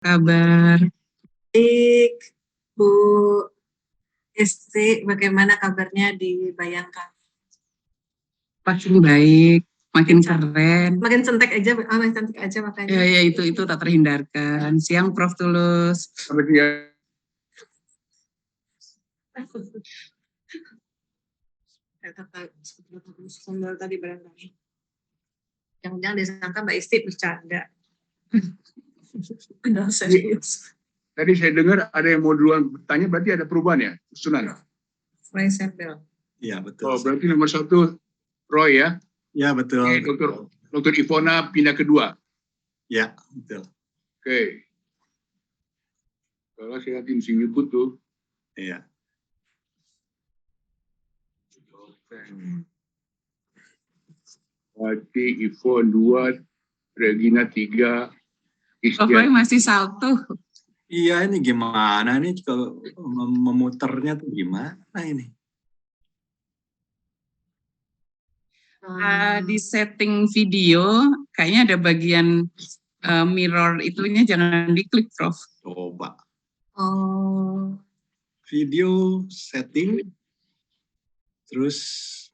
Kabar Baik, Bu Esti, bagaimana kabarnya di Bayangkara? makin baik, makin keren. Makin cantik aja, makin cantik aja makanya. Ya itu tak terhindarkan. Siang Prof Tulus. Sembel tadi barangkali. Jangan disangka Mbak Isti bercanda. Benar serius. Tadi saya dengar ada yang mau duluan bertanya, berarti ada perubahan ya, usulan? Mulai sampel. Iya betul. Oh, berarti nomor 1 Roy ya? Ya betul. Dokter Ivona pindah kedua. Ya betul. Oke. Kalau saya tim sing nyebut tuh. Iya. Berarti Ivon 2, Regina 3, Prof Roy masih 1. Iya ini gimana nih kalau memuternya tuh gimana ini? Di setting video kayaknya ada bagian mirror itunya jangan diklik Prof. Coba. Oh. Video setting, terus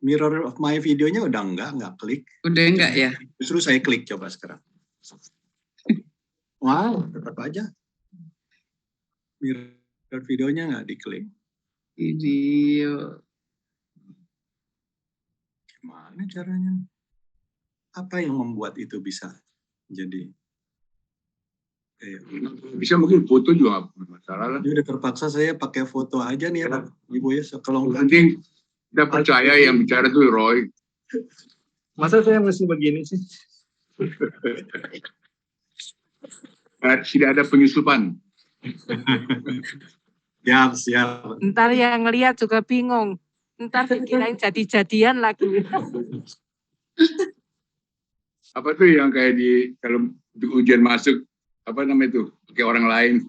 mirror of my videonya udah enggak klik. Udah enggak ya? Justru saya klik coba sekarang. Wow, tetap aja. Mirror videonya nggak diklik. Video. Gimana caranya? Apa yang membuat itu bisa jadi? Bisa mungkin foto juga nggak masalah lah. Ini udah terpaksa saya pakai foto aja nih ya, Ibu ya. Kalau penting kita percaya yang bicara tuh Roy. Masa saya mesti begini sih? Tidak ada penyusupan. Siap. Ntar yang ngeliat juga bingung. Ntar dikirain jadi-jadian lagi. Apa tuh yang kayak di kalau ujian masuk apa namanya itu pakai orang lain?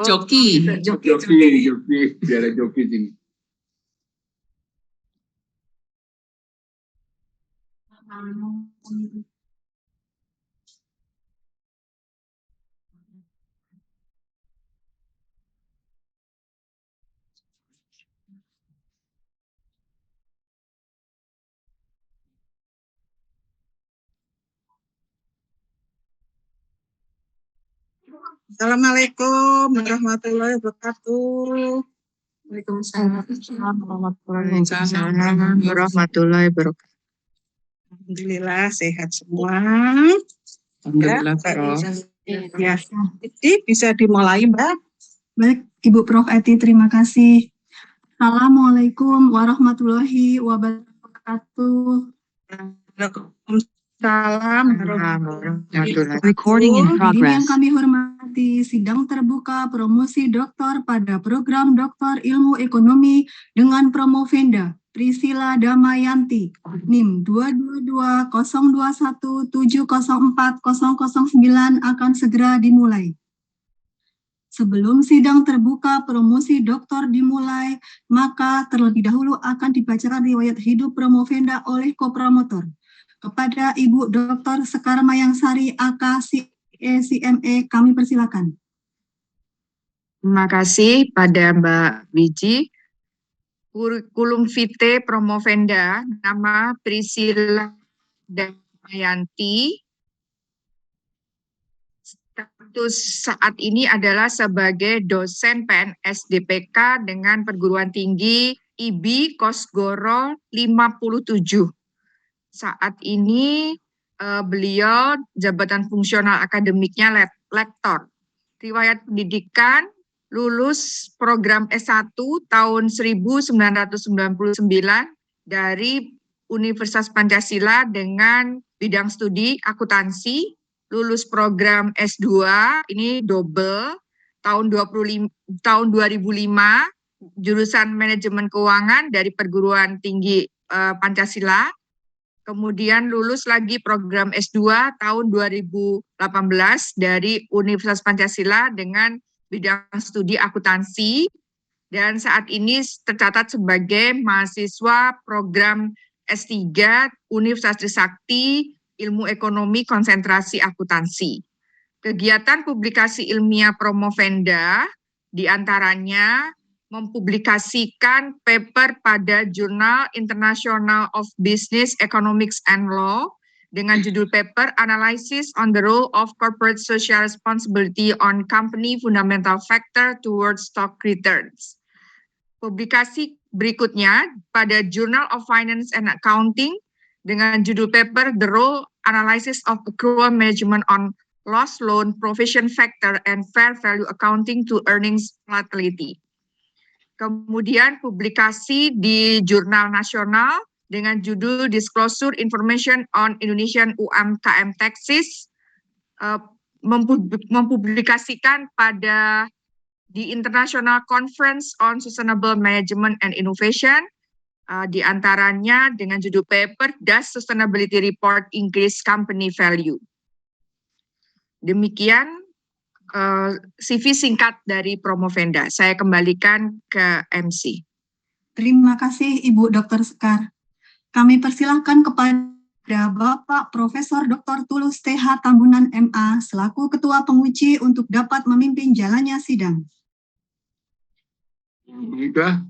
Joki. Biar ada joki sini. Assalamualaikum warahmatullahi wabarakatuh. Waalaikumsalam warahmatullahi wabarakatuh. Alhamdulillah sehat semua. Alhamdulillah Prof. Ya, jadi bisa dimulai Mbak. Baik, Ibu Prof Eti, terima kasih. Assalamualaikum warahmatullahi wabarakatuh. Waalaikumsalam warahmatullahi wabarakatuh. Hadirin yang kami hormati, sidang terbuka promosi doktor pada program Doktor Ilmu Ekonomi dengan Promovenda Priscilla Damayanti, NIM 2220217040009 akan segera dimulai. Sebelum sidang terbuka promosi doktor dimulai, maka terlebih dahulu akan dibacakan riwayat hidup Promovenda oleh kopromotor. Kepada Ibu Dr. Sekar Mayangsari, AK CME, kami persilakan. Terima kasih pada Mbak Wiji. Kurikulum vitae Promovenda, nama Priscilla Damayanti. Status saat ini adalah sebagai dosen PNS DPK dengan perguruan tinggi IB Kosgoro 57. Saat ini beliau jabatan fungsional akademiknya lektor. Riwayat pendidikan lulus program S1 tahun 1999 dari Universitas Pancasila dengan bidang studi akuntansi. Lulus program S2 ini double tahun 2005 jurusan manajemen keuangan dari perguruan tinggi Pancasila. Kemudian lulus lagi program S2 tahun 2018 dari Universitas Pancasila dengan bidang studi akuntansi, dan saat ini tercatat sebagai mahasiswa program S3 Universitas Trisakti Ilmu Ekonomi Konsentrasi Akuntansi. Kegiatan publikasi ilmiah Promovenda diantaranya mempublikasikan paper pada Jurnal International of Business, Economics and Law dengan judul paper Analysis on the Role of Corporate Social Responsibility on Company Fundamental Factor Towards Stock Returns. Publikasi berikutnya pada Journal of Finance and Accounting dengan judul paper The Role Analysis of Accrual Management on Loss Loan Provision Factor and Fair Value Accounting to Earnings Volatility. Kemudian publikasi di Jurnal Nasional dengan judul Disclosure Information on Indonesian UMKM Taxes, mempublikasikan pada di International Conference on Sustainable Management and Innovation, di antaranya dengan judul paper Does Sustainability Report Increase Company Value? Demikian CV singkat dari Promovenda. Saya kembalikan ke MC. Terima kasih Ibu Dr. Sekar. Kami persilahkan kepada Bapak Profesor Dr. Tulus TH Tambunan MA selaku Ketua Penguji untuk dapat memimpin jalannya sidang. Baiklah.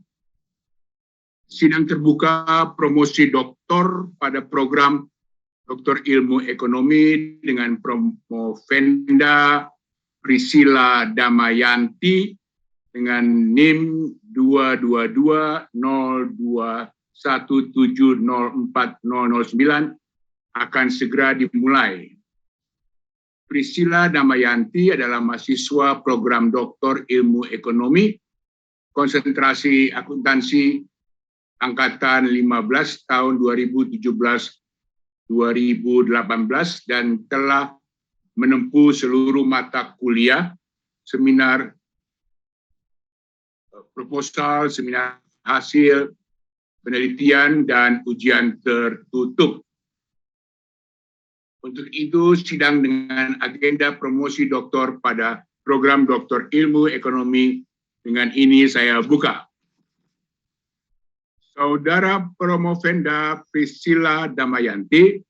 Sidang terbuka promosi doktor pada program Doktor Ilmu Ekonomi dengan Promovenda Priscilla Damayanti dengan NIM 22202170409 akan segera dimulai. Priscilla Damayanti adalah mahasiswa program Doktor Ilmu Ekonomi, konsentrasi akuntansi angkatan 15 tahun 2017-2018 dan telah menempuh seluruh mata kuliah, seminar proposal, seminar hasil penelitian, dan ujian tertutup. Untuk itu, sidang dengan agenda promosi doktor pada program Doktor Ilmu Ekonomi dengan ini saya buka. Saudara Promovenda Priscilla Damayanti,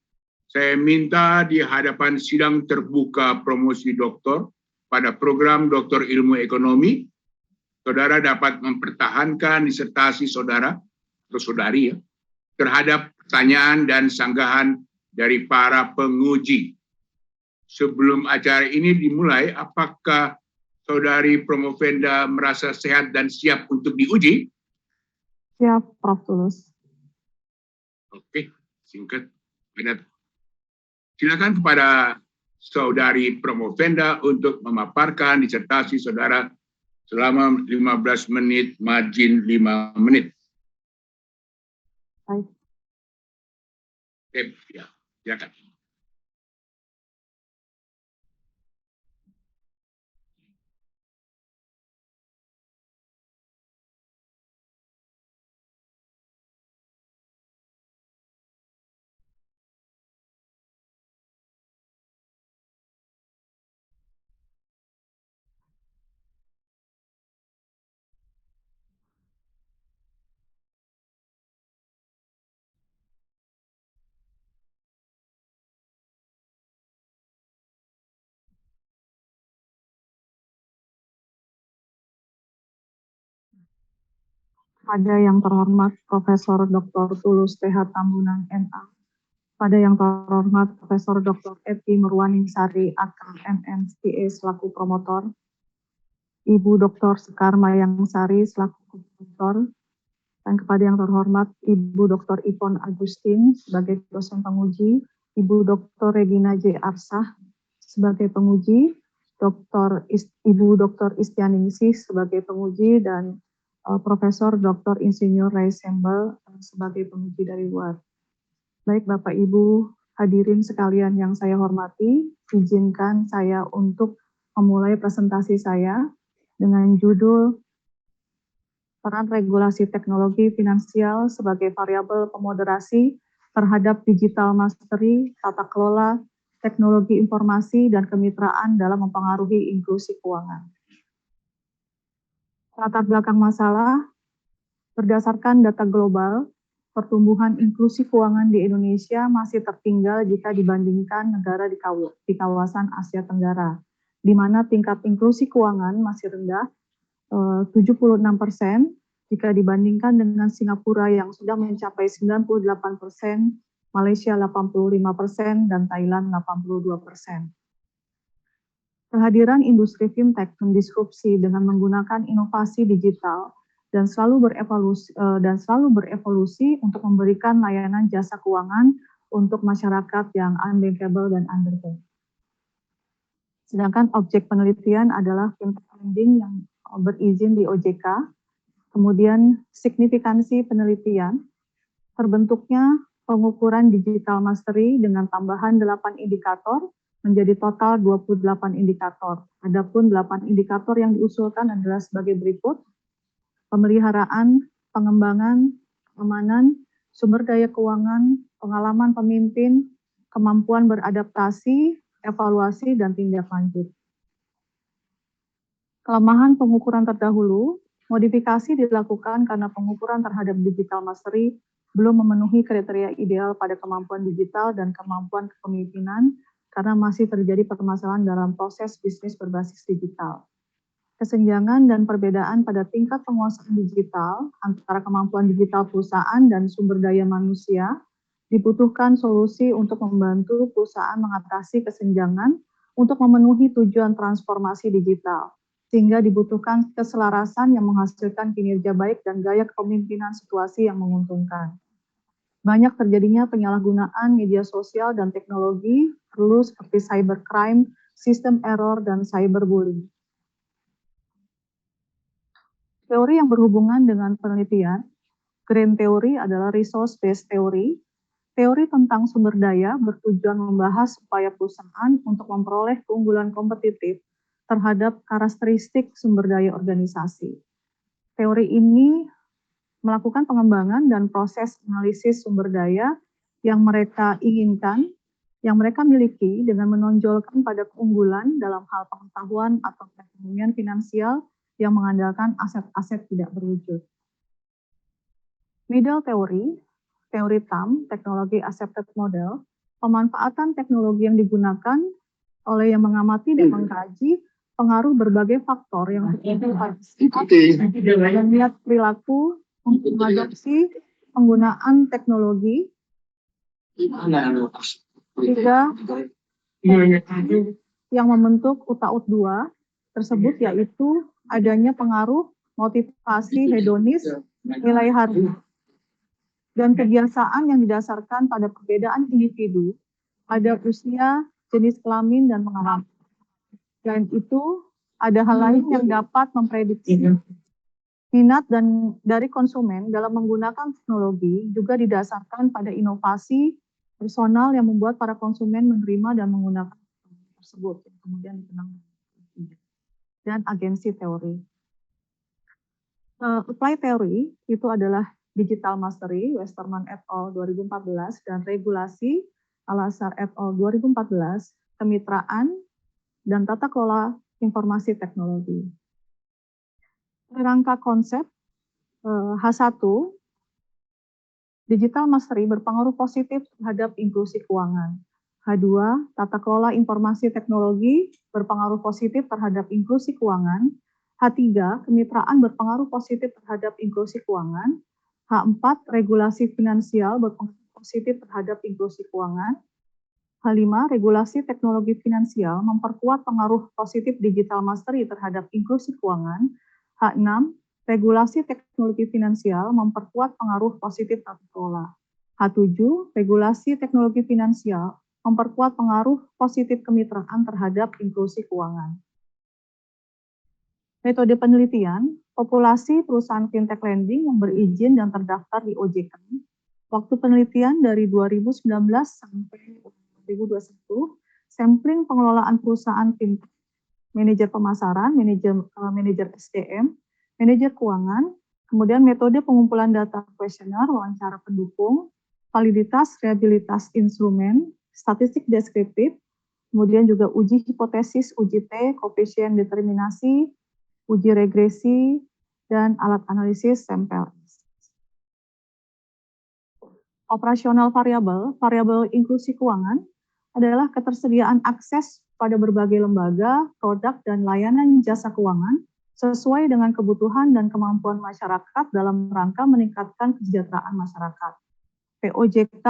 saya minta di hadapan sidang terbuka promosi doktor pada program Doktor Ilmu Ekonomi, saudara dapat mempertahankan disertasi saudara atau saudari terhadap pertanyaan dan sanggahan dari para penguji. Sebelum acara ini dimulai, apakah saudari Promovenda merasa sehat dan siap untuk diuji? Siap, Prof. Tulus. Oke, singkat. Silakan kepada saudari Promovenda untuk memaparkan disertasi saudara selama 15 menit, margin 5 menit. Baik. Ya, silakan. Pada yang terhormat Profesor Dr. Tulus TH Tambunan MA, pada yang terhormat Profesor Dr. Eti Nurwaningsari Akang MM SPA selaku promotor, Ibu Dr. Sekar Mayangsari selaku promotor, dan kepada yang terhormat Ibu Dr. Ipon Agustin sebagai dosen penguji, Ibu Dr. Regina J. Arsah sebagai penguji, Ibu Dr. Istianingsih sebagai penguji, dan Profesor Dr. Insinyur Ray Sembel sebagai penguji dari luar. Baik Bapak Ibu hadirin sekalian yang saya hormati, izinkan saya untuk memulai presentasi saya dengan judul Peran Regulasi Teknologi Finansial sebagai Variabel Pemoderasi terhadap Digital Mastery, Tata Kelola, Teknologi Informasi, dan Kemitraan dalam mempengaruhi inklusi keuangan. Latar belakang masalah, berdasarkan data global, pertumbuhan inklusi keuangan di Indonesia masih tertinggal jika dibandingkan negara di kawasan Asia Tenggara. di mana tingkat inklusi keuangan masih rendah, 76% jika dibandingkan dengan Singapura yang sudah mencapai 98%, Malaysia 85%, dan Thailand 82%. Kehadiran industri fintech mendisrupsi dengan menggunakan inovasi digital dan selalu berevolusi untuk memberikan layanan jasa keuangan untuk masyarakat yang unbankable dan underbanked. Sedangkan objek penelitian adalah fintech lending yang berizin di OJK, kemudian signifikansi penelitian, terbentuknya pengukuran digital mastery dengan tambahan 8 indikator, menjadi total 28 indikator. Adapun 8 indikator yang diusulkan adalah sebagai berikut: pemeliharaan, pengembangan, keamanan, sumber daya keuangan, pengalaman pemimpin, kemampuan beradaptasi, evaluasi, dan tindak lanjut. Kelemahan pengukuran terdahulu, modifikasi dilakukan karena pengukuran terhadap digital mastery belum memenuhi kriteria ideal pada kemampuan digital dan kemampuan kepemimpinan, karena masih terjadi permasalahan dalam proses bisnis berbasis digital. Kesenjangan dan perbedaan pada tingkat penguasaan digital antara kemampuan digital perusahaan dan sumber daya manusia, dibutuhkan solusi untuk membantu perusahaan mengatasi kesenjangan untuk memenuhi tujuan transformasi digital, sehingga dibutuhkan keselarasan yang menghasilkan kinerja baik dan gaya kepemimpinan situasi yang menguntungkan. Banyak terjadinya penyalahgunaan media sosial dan teknologi, perlu seperti cybercrime, sistem error, dan cyberbullying. Teori yang berhubungan dengan penelitian, Green Theory adalah resource-based theory. Teori tentang sumber daya bertujuan membahas upaya perusahaan untuk memperoleh keunggulan kompetitif terhadap karakteristik sumber daya organisasi. Teori ini melakukan pengembangan dan proses analisis sumber daya yang mereka inginkan, yang mereka miliki dengan menonjolkan pada keunggulan dalam hal pengetahuan atau perekonomian finansial yang mengandalkan aset-aset tidak berwujud. Middle Theory, teori TAM, Teknologi Accepted Model, pemanfaatan teknologi yang digunakan oleh yang mengamati dan mengkaji pengaruh berbagai faktor yang terjadi pada sikap dan niat perilaku untuk mengadopsi penggunaan teknologi. Tiga, yang membentuk UTAUT 2 tersebut yaitu adanya pengaruh motivasi hedonis, nilai harga, dan kebiasaan yang didasarkan pada perbedaan individu, pada usia, jenis kelamin, dan pengalaman. Selain itu, ada hal lain yang dapat memprediksi minat dan dari konsumen dalam menggunakan teknologi juga didasarkan pada inovasi personal yang membuat para konsumen menerima dan menggunakan teknologi tersebut, yang kemudian dikenal dan agensi teori. Apply Theory itu adalah Digital Mastery, Westerman et al. 2014, dan Regulasi, Al-Azhar et al. 2014, Kemitraan, dan Tata Kelola Informasi Teknologi. Rangka konsep H1, Digital Mastery berpengaruh positif terhadap inklusi keuangan. H2, Tata Kelola Informasi Teknologi berpengaruh positif terhadap inklusi keuangan. H3, Kemitraan berpengaruh positif terhadap inklusi keuangan. H4, Regulasi Finansial berpengaruh positif terhadap inklusi keuangan. H5, Regulasi Teknologi Finansial memperkuat pengaruh positif Digital Mastery terhadap inklusi keuangan. H6, Regulasi Teknologi Finansial memperkuat pengaruh positif tata kelola. H7, Regulasi Teknologi Finansial memperkuat pengaruh positif kemitraan terhadap inklusi keuangan. Metode penelitian, populasi perusahaan fintech lending yang berizin dan terdaftar di OJK. Waktu penelitian dari 2019 sampai 2021, sampling pengelolaan perusahaan fintech, manajer pemasaran, manajer SDM, manajer keuangan, kemudian metode pengumpulan data kuesioner, wawancara pendukung, validitas, reliabilitas instrumen, statistik deskriptif, kemudian juga uji hipotesis, uji T, koefisien determinasi, uji regresi, dan alat analisis sampel. Operasional variabel, variabel inklusi keuangan, adalah ketersediaan akses pada berbagai lembaga, produk, dan layanan jasa keuangan sesuai dengan kebutuhan dan kemampuan masyarakat dalam rangka meningkatkan kesejahteraan masyarakat. POJK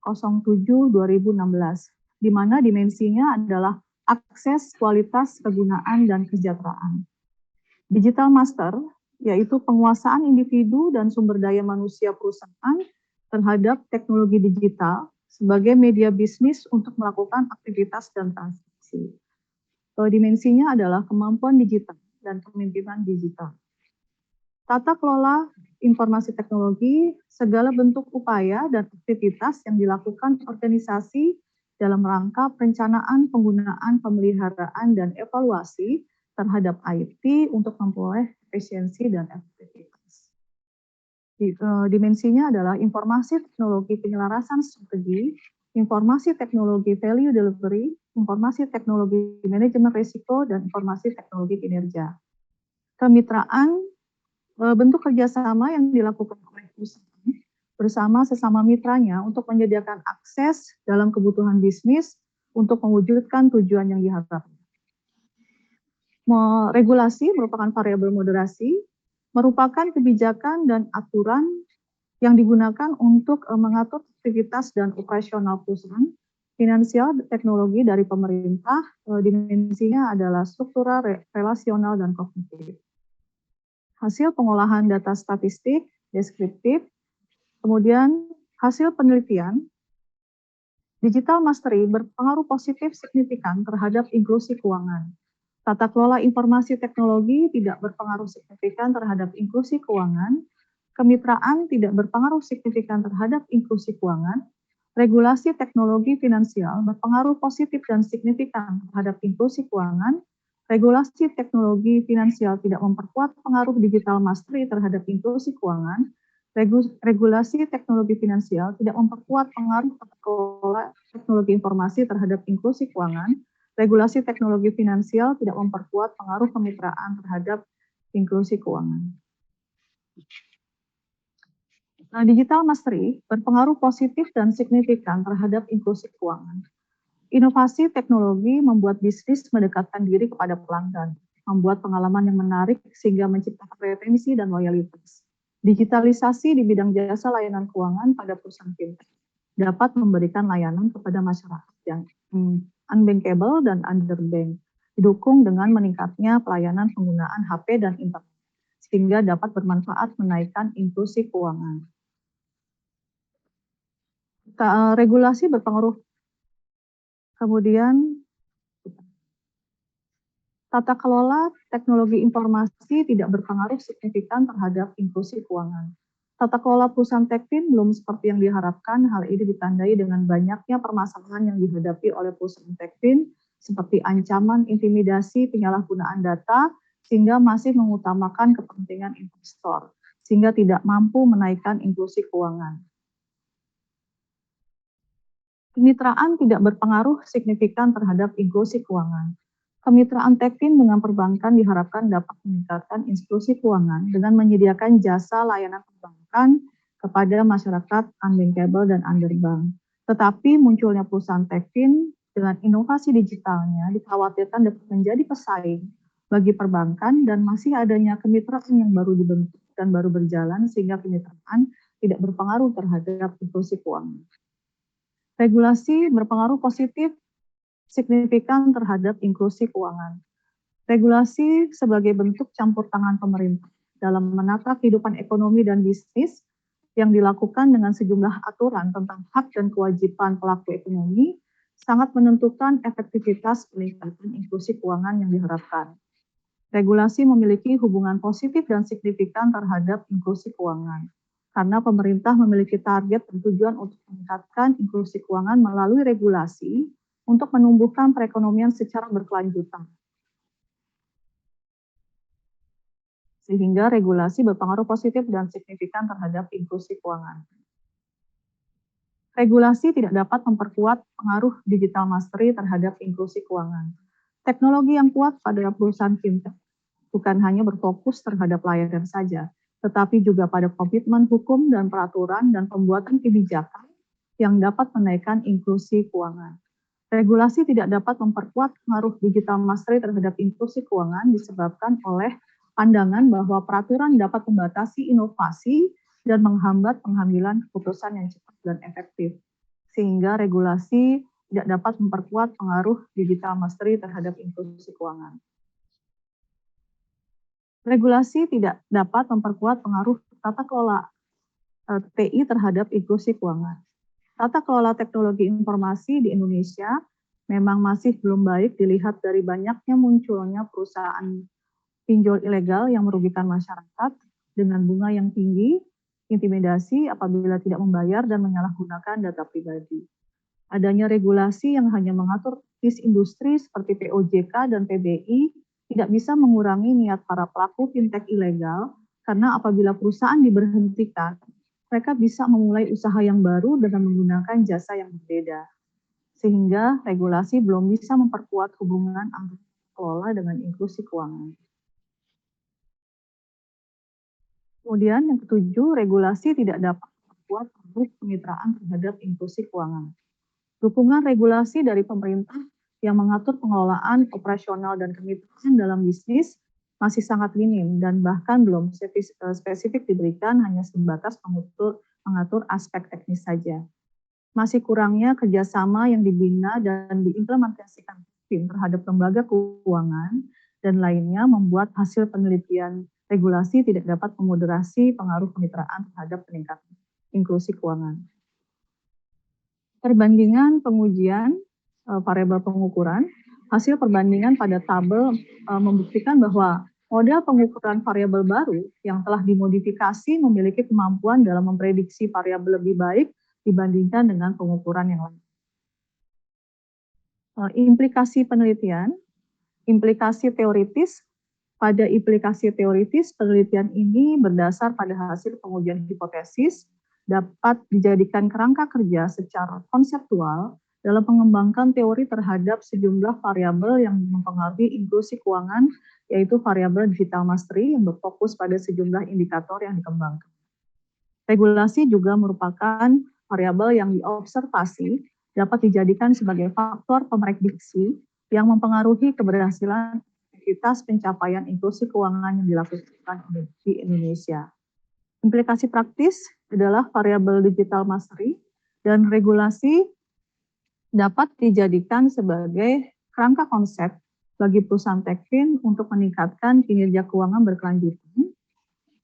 07/2016, di mana dimensinya adalah akses, kualitas, kegunaan, dan kesejahteraan. Digital Master, yaitu penguasaan individu dan sumber daya manusia perusahaan terhadap teknologi digital sebagai media bisnis untuk melakukan aktivitas dan transaksi. Dimensinya adalah kemampuan digital dan kepemimpinan digital. Tata kelola informasi teknologi, segala bentuk upaya dan aktivitas yang dilakukan organisasi dalam rangka perencanaan, penggunaan, pemeliharaan, dan evaluasi terhadap IT untuk memperoleh efisiensi dan efektivitas. Dimensinya adalah informasi teknologi penyelarasan strategi, informasi teknologi value delivery, informasi teknologi manajemen risiko, dan informasi teknologi kinerja. Kemitraan, bentuk kerjasama yang dilakukan oleh perusahaan bersama sesama mitranya untuk menyediakan akses dalam kebutuhan bisnis untuk mewujudkan tujuan yang diharapkan. Regulasi merupakan variabel moderasi, merupakan kebijakan dan aturan yang digunakan untuk mengatur aktivitas dan operasional perusahaan, finansial, teknologi dari pemerintah. Dimensinya adalah struktural, relasional, dan kognitif. Hasil pengolahan data statistik, deskriptif, kemudian hasil penelitian, digital mastery berpengaruh positif signifikan terhadap inklusi keuangan. Tata kelola informasi teknologi tidak berpengaruh signifikan terhadap inklusi keuangan, kemitraan tidak berpengaruh signifikan terhadap inklusi keuangan, regulasi teknologi finansial berpengaruh positif dan signifikan terhadap inklusi keuangan, regulasi teknologi finansial tidak memperkuat pengaruh digital mastery terhadap inklusi keuangan, regulasi teknologi finansial tidak memperkuat pengaruh tata kelola teknologi informasi terhadap inklusi keuangan, regulasi teknologi finansial tidak memperkuat pengaruh kemitraan terhadap inklusi keuangan. Digital mastery berpengaruh positif dan signifikan terhadap inklusi keuangan. Inovasi teknologi membuat bisnis mendekatkan diri kepada pelanggan, membuat pengalaman yang menarik sehingga menciptakan retensi dan loyalitas. Digitalisasi di bidang jasa layanan keuangan pada perusahaan fintech dapat memberikan layanan kepada masyarakat yang unbankable dan underbank, didukung dengan meningkatnya pelayanan penggunaan HP dan internet, sehingga dapat bermanfaat menaikkan inklusi keuangan. Regulasi berpengaruh. Kemudian, tata kelola teknologi informasi tidak berpengaruh signifikan terhadap inklusi keuangan. Tata kelola perusahaan Techfin belum seperti yang diharapkan. Hal ini ditandai dengan banyaknya permasalahan yang dihadapi oleh perusahaan Techfin, seperti ancaman intimidasi penyalahgunaan data, sehingga masih mengutamakan kepentingan investor, sehingga tidak mampu menaikkan inklusi keuangan. Kemitraan tidak berpengaruh signifikan terhadap inklusi keuangan. Kemitraan Techfin dengan perbankan diharapkan dapat meningkatkan inklusi keuangan dengan menyediakan jasa layanan perbankan kepada masyarakat unbankable dan underbank. Tetapi munculnya perusahaan Techfin dengan inovasi digitalnya dikhawatirkan dapat menjadi pesaing bagi perbankan dan masih adanya kemitraan yang baru dibentuk dan baru berjalan sehingga kemitraan tidak berpengaruh terhadap inklusi keuangan. Regulasi berpengaruh positif signifikan terhadap inklusi keuangan. Regulasi sebagai bentuk campur tangan pemerintah dalam menata kehidupan ekonomi dan bisnis yang dilakukan dengan sejumlah aturan tentang hak dan kewajiban pelaku ekonomi sangat menentukan efektivitas peningkatan inklusi keuangan yang diharapkan. Regulasi memiliki hubungan positif dan signifikan terhadap inklusi keuangan, karena pemerintah memiliki target dan tujuan untuk meningkatkan inklusi keuangan melalui regulasi untuk menumbuhkan perekonomian secara berkelanjutan. Sehingga regulasi berpengaruh positif dan signifikan terhadap inklusi keuangan. Regulasi tidak dapat memperkuat pengaruh digital mastery terhadap inklusi keuangan. Teknologi yang kuat pada perusahaan fintech bukan hanya berfokus terhadap layanan saja, tetapi juga pada komitmen hukum dan peraturan dan pembuatan kebijakan yang dapat menaikkan inklusi keuangan. Regulasi tidak dapat memperkuat pengaruh digital mastery terhadap inklusi keuangan disebabkan oleh pandangan bahwa peraturan dapat membatasi inovasi dan menghambat pengambilan keputusan yang cepat dan efektif. Sehingga regulasi tidak dapat memperkuat pengaruh digital mastery terhadap inklusi keuangan. Regulasi tidak dapat memperkuat pengaruh tata kelola TI terhadap inklusi keuangan. Tata kelola teknologi informasi di Indonesia memang masih belum baik dilihat dari banyaknya munculnya perusahaan pinjol ilegal yang merugikan masyarakat dengan bunga yang tinggi, intimidasi apabila tidak membayar dan menyalahgunakan data pribadi. Adanya regulasi yang hanya mengatur industri seperti POJK dan PBI tidak bisa mengurangi niat para pelaku fintech ilegal karena apabila perusahaan diberhentikan, mereka bisa memulai usaha yang baru dengan menggunakan jasa yang berbeda. Sehingga regulasi belum bisa memperkuat hubungan antara kelola dengan inklusi keuangan. Kemudian yang ketujuh, regulasi tidak dapat memperkuat pengaruh kemitraan terhadap inklusi keuangan. Dukungan regulasi dari pemerintah yang mengatur pengelolaan operasional dan kemitraan dalam bisnis masih sangat minim dan bahkan belum spesifik diberikan, hanya sebatas mengatur aspek teknis saja. Masih kurangnya kerjasama yang dibina dan diimplementasikan tim terhadap lembaga keuangan dan lainnya membuat hasil penelitian regulasi tidak dapat memoderasi pengaruh kemitraan terhadap peningkatan inklusi keuangan. Perbandingan pengujian variabel pengukuran, hasil perbandingan pada tabel membuktikan bahwa model pengukuran variabel baru yang telah dimodifikasi memiliki kemampuan dalam memprediksi variabel lebih baik dibandingkan dengan pengukuran yang lain. Implikasi penelitian, implikasi teoritis. Pada implikasi teoritis, penelitian ini berdasar pada hasil pengujian hipotesis dapat dijadikan kerangka kerja secara konseptual dalam mengembangkan teori terhadap sejumlah variabel yang mempengaruhi inklusi keuangan, yaitu variabel digital mastery yang berfokus pada sejumlah indikator yang dikembangkan. Regulasi juga merupakan variabel yang diobservasi dapat dijadikan sebagai faktor pemrediksi yang mempengaruhi keberhasilan aktivitas pencapaian inklusi keuangan yang dilakukan di Indonesia. Implikasi praktis adalah variabel digital mastery dan regulasi dapat dijadikan sebagai kerangka konsep bagi perusahaan Techfin untuk meningkatkan kinerja keuangan berkelanjutan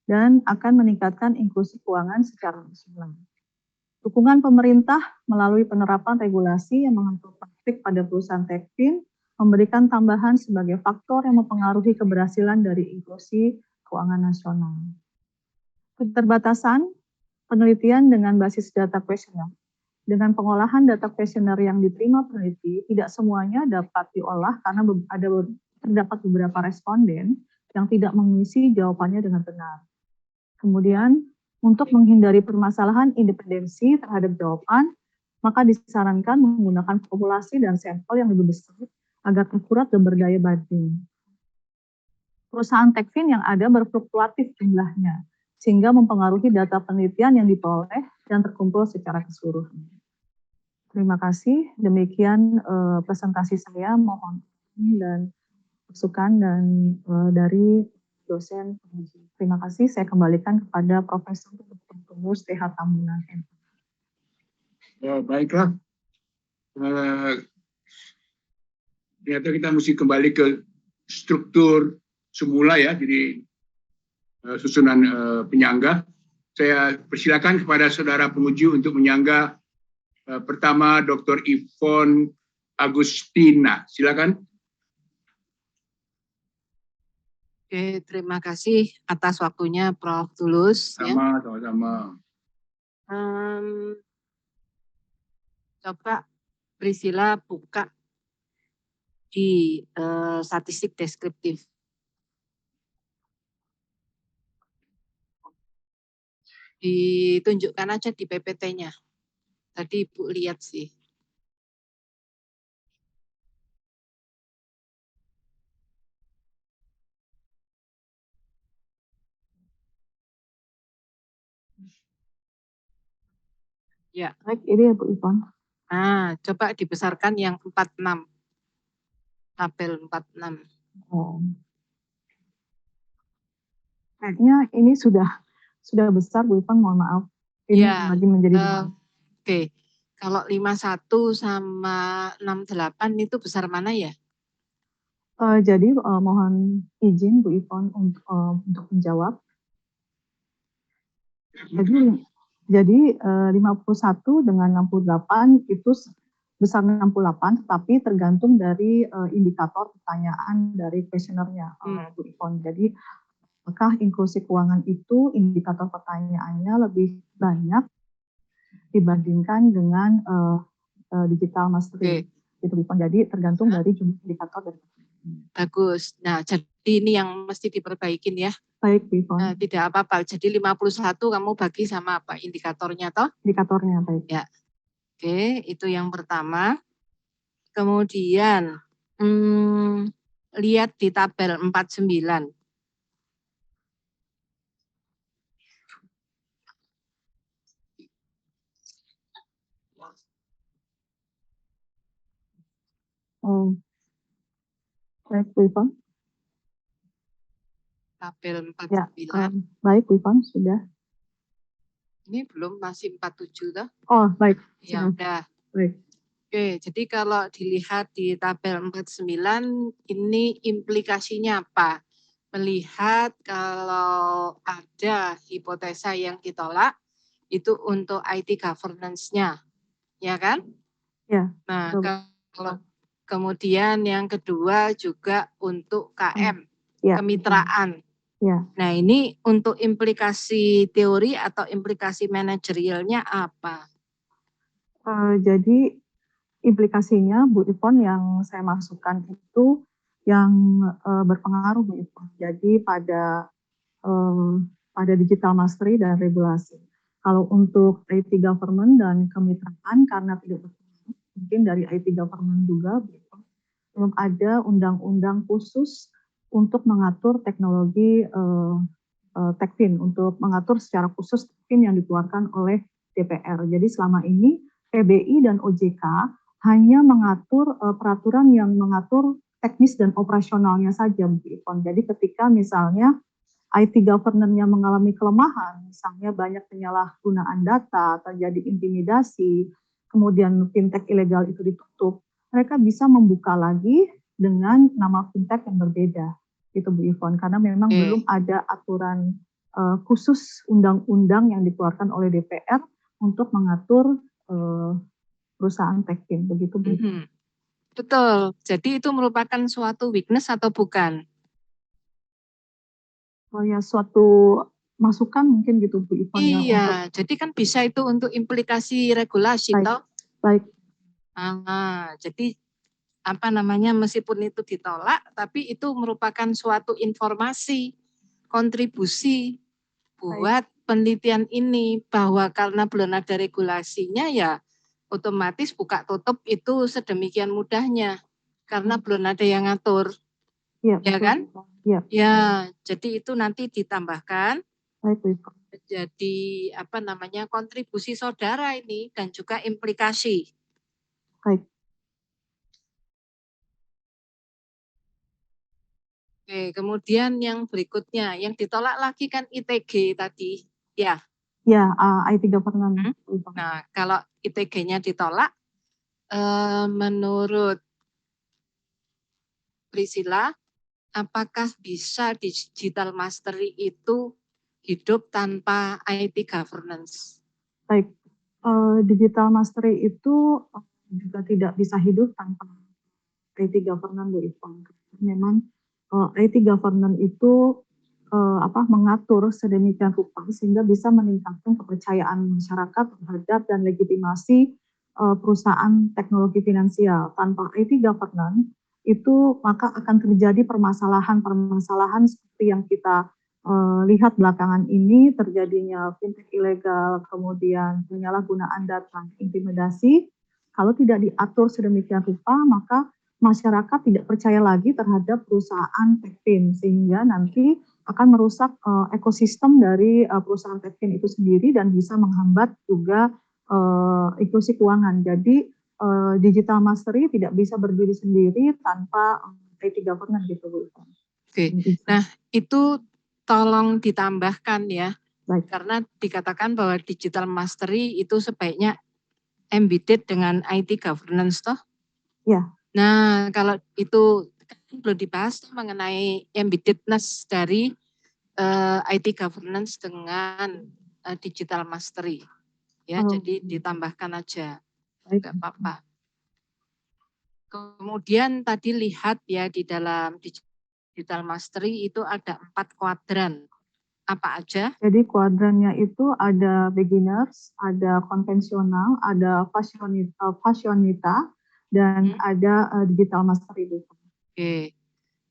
dan akan meningkatkan inklusi keuangan secara nasional. Dukungan pemerintah melalui penerapan regulasi yang mengatur praktik pada perusahaan Techfin memberikan tambahan sebagai faktor yang mempengaruhi keberhasilan dari inklusi keuangan nasional. Keterbatasan penelitian dengan basis data kuesioner. Dengan pengolahan data kuesioner yang diterima peneliti, tidak semuanya dapat diolah karena terdapat beberapa responden yang tidak mengisi jawabannya dengan benar. Kemudian, untuk menghindari permasalahan independensi terhadap jawaban, maka disarankan menggunakan populasi dan sampel yang lebih besar agar akurat dan berdaya banding. Perusahaan Techfin yang ada berfluktuatif jumlahnya, sehingga mempengaruhi data penelitian yang diperoleh dan terkumpul secara keseluruhan. Terima kasih, demikian presentasi saya, mohon dan masukan dan dari dosen penguji. Terima kasih, saya kembalikan kepada Profesor Dr. Tulus TH Tambunan. Ya, baiklah. Ternyata kita mesti kembali ke struktur semula ya, jadi susunan penyangga. Saya persilakan kepada saudara penguji untuk menyangga pertama Dr. Yvonne Agustina. Silakan. Oke, terima kasih atas waktunya Prof. Tulus. Sama-sama. Coba Priscilla buka di statistik deskriptif. Ditunjukkan aja di PPT-nya. Tadi Ibu lihat sih. Ya. Baik, ini ya Bu Ivon. Nah, coba dibesarkan yang 46. Tabel 46. Oh. Kayaknya ini sudah besar Bu Ipang, mohon maaf. Ini Ya, lagi menjadi oke. Kalau 51 sama 68 itu besar mana ya? Jadi mohon izin Bu Ipon untuk menjawab. Jadi 51 dengan 68 itu besar 68, tapi tergantung dari indikator pertanyaan dari kuesionernya Bu Ipon. Jadi apakah inklusi keuangan itu indikator pertanyaannya lebih banyak dibandingkan dengan digital mastery? Itu Bu Ipon. Jadi tergantung dari jumlah indikator dari Bagus. Nah, jadi ini yang mesti diperbaikin ya. Baik, Bu Ipon. Tidak apa-apa. Jadi 51 kamu bagi sama apa? Indikatornya toh? Indikatornya, baik. Ya. Oke, itu yang pertama. Kemudian lihat di tabel 49. Oh. Baik, Bu Ipon. Tabel 49. Ya, baik Bu Ipon, sudah. Ini belum, masih 47 toh? Oh, baik. Ya udah. Baik. Oke, jadi kalau dilihat di tabel 49 ini implikasinya apa? Melihat kalau ada hipotesa yang ditolak itu untuk IT governance-nya, ya kan? Ya. Nah, betul. kalau kemudian yang kedua juga untuk KM, Ya. kemitraan. Ya. Nah, ini untuk implikasi teori atau implikasi manajerialnya apa? Jadi implikasinya Bu Ipon yang saya masukkan itu yang berpengaruh Bu Ipon. Jadi pada digital mastery dan regulasi. Kalau untuk IT government dan kemitraan karena tidak berpengaruh, mungkin dari IT government juga Bu Ipon, belum ada undang-undang khusus untuk mengatur teknologi Tekvin, untuk mengatur secara khusus Tekvin yang dikeluarkan oleh DPR. Jadi selama ini PBI dan OJK hanya mengatur peraturan yang mengatur teknis dan operasionalnya saja, Bu Ipon. Jadi ketika misalnya IT governance-nya mengalami kelemahan, misalnya banyak penyalahgunaan data, terjadi intimidasi, kemudian fintech ilegal itu ditutup, mereka bisa membuka lagi dengan nama fintech yang berbeda, gitu Bu Ipon. Karena memang belum ada aturan khusus undang-undang yang dikeluarkan oleh DPR untuk mengatur perusahaan Tekvin, begitu Bu Ipon. Betul. Jadi itu merupakan suatu weakness atau bukan? Oh ya, suatu masukan mungkin gitu Bu Ipon. Iya, jadi kan bisa itu untuk implikasi regulasi toh. Baik. Jadi apa namanya, meskipun itu ditolak, tapi itu merupakan suatu informasi, kontribusi buat penelitian ini, bahwa karena belum ada regulasinya ya otomatis buka tutup itu sedemikian mudahnya karena belum ada yang ngatur. Ya kan? Ya. Ya, jadi itu nanti ditambahkan. Baik. Jadi apa namanya, kontribusi saudara ini dan juga implikasi. Baik. Oke, kemudian yang berikutnya, yang ditolak lagi kan ITG tadi, ya. Ya, IT governance. Nah, kalau ITG-nya ditolak, menurut Priscilla, apakah bisa digital mastery itu hidup tanpa IT governance? Baik, digital mastery itu juga tidak bisa hidup tanpa IT governance, Bu Ipon. Memang IT governance itu mengatur sedemikian rupa sehingga bisa meningkatkan kepercayaan masyarakat terhadap dan legitimasi perusahaan teknologi finansial. Tanpa IT governance itu maka akan terjadi permasalahan-permasalahan seperti yang kita lihat belakangan ini, terjadinya fintech ilegal, kemudian penyalahgunaan data, intimidasi. Kalau tidak diatur sedemikian rupa, maka masyarakat tidak percaya lagi terhadap perusahaan Tekvin, sehingga nanti akan merusak ekosistem dari perusahaan Tekvin itu sendiri dan bisa menghambat juga inklusi keuangan. Jadi digital mastery tidak bisa berdiri sendiri tanpa IT governance gitu Bu Ivon. Oke. Nah, itu tolong ditambahkan ya. Baik. Karena dikatakan bahwa digital mastery itu sebaiknya embedded dengan IT governance toh. Ya. Nah, kalau itu belum dibahas mengenai embeddedness dari IT governance dengan digital mastery. Ya, jadi ditambahkan aja. Baik. Enggak apa-apa. Kemudian tadi lihat ya di dalam digital mastery itu ada 4 kuadran. Apa aja? Jadi kuadrannya itu ada beginners, ada konvensional, ada fashionita, dan ada digital mastery. Oke.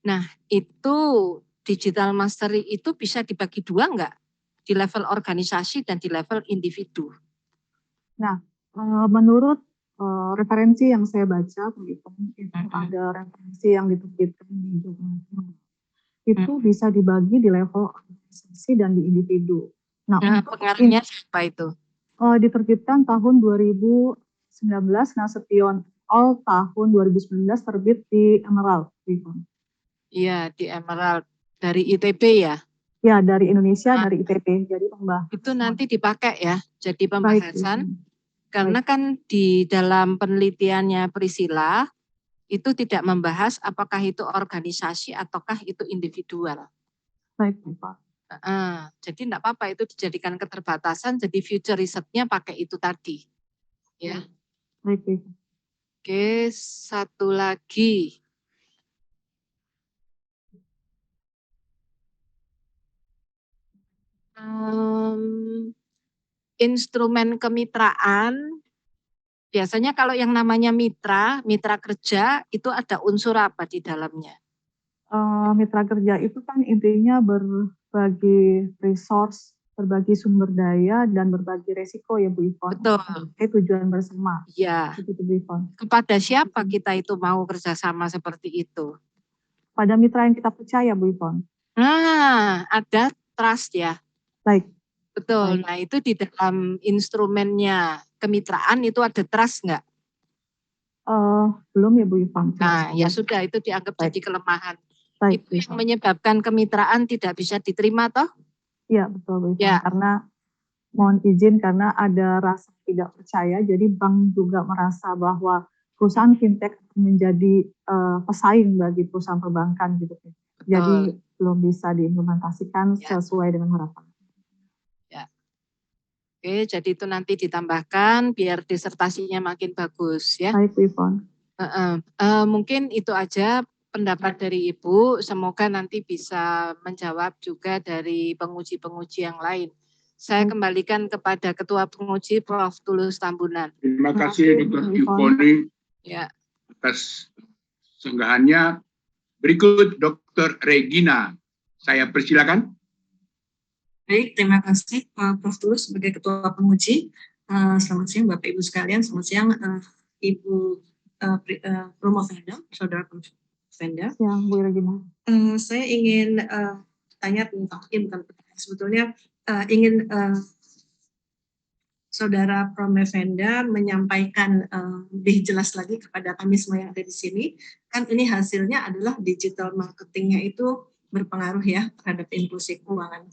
Nah, itu digital mastery itu bisa dibagi 2 enggak? Di level organisasi dan di level individu. Nah, menurut referensi yang saya baca, itu ada referensi yang diterbitkan di jurnal. Itu bisa dibagi di level organisasi dan di individu. Nah, pengaruhnya apa itu? Diterbitkan tahun 2019, Nasution All tahun 2019 terbit di Emerald. Iya, di Emerald dari ITB ya? Ya, dari Indonesia, dari ITB. Jadi pembahasan. Itu nanti dipakai ya, jadi pembahasan. Karena kan di dalam penelitiannya Priscilla, itu tidak membahas apakah itu organisasi ataukah itu individual. Baik, Pak. Jadi enggak apa-apa itu dijadikan keterbatasan, jadi future risetnya pakai itu tadi. Ya. Baik. Oke, satu lagi. Instrumen kemitraan, biasanya kalau yang namanya mitra kerja itu ada unsur apa di dalamnya? Mitra kerja itu kan intinya berbagi resource, berbagi sumber daya, dan berbagi resiko ya Bu Ivon. Betul. Tujuan bersama. Ya. Begitu Bu Ivon. Kepada siapa kita itu mau kerjasama seperti itu? Pada mitra yang kita percaya Bu Ivon. Nah, ada trust ya. Baik. Betul. Nah, itu di dalam instrumennya kemitraan itu ada trust nggak? Belum ya Bu Ivon. Nah, ya sudah itu dianggap jadi kelemahan. Baik, itu yang menyebabkan kemitraan tidak bisa diterima toh? Iya, betul Bu Ivon. Ya. Karena mohon izin karena ada rasa tidak percaya, jadi bank juga merasa bahwa perusahaan fintech menjadi pesaing bagi perusahaan perbankan gitu. Jadi belum bisa diimplementasikan sesuai dengan harapan. Ya. Oke, jadi itu nanti ditambahkan biar disertasinya makin bagus ya. Baik, Bu Ivon. Mungkin itu aja pendapat dari Ibu. Semoga nanti bisa menjawab juga dari penguji-penguji yang lain. Saya kembalikan kepada Ketua Penguji Prof. Tulus Tambunan. Terima kasih Dr. Ivoni atas senggahannya. Berikut Dr. Regina. Saya persilakan. Baik, terima kasih Prof. Tulus sebagai Ketua Penguji. Selamat siang Bapak Ibu sekalian, selamat siang Ibu Promovenda, Saudara Promovenda. Siang Bu Regina. Saya ingin tanya tentang sebetulnya ingin Saudara Promovenda menyampaikan lebih jelas lagi kepada kami semua yang ada di sini. Kan ini hasilnya adalah digital marketingnya itu berpengaruh ya terhadap inklusi keuangan.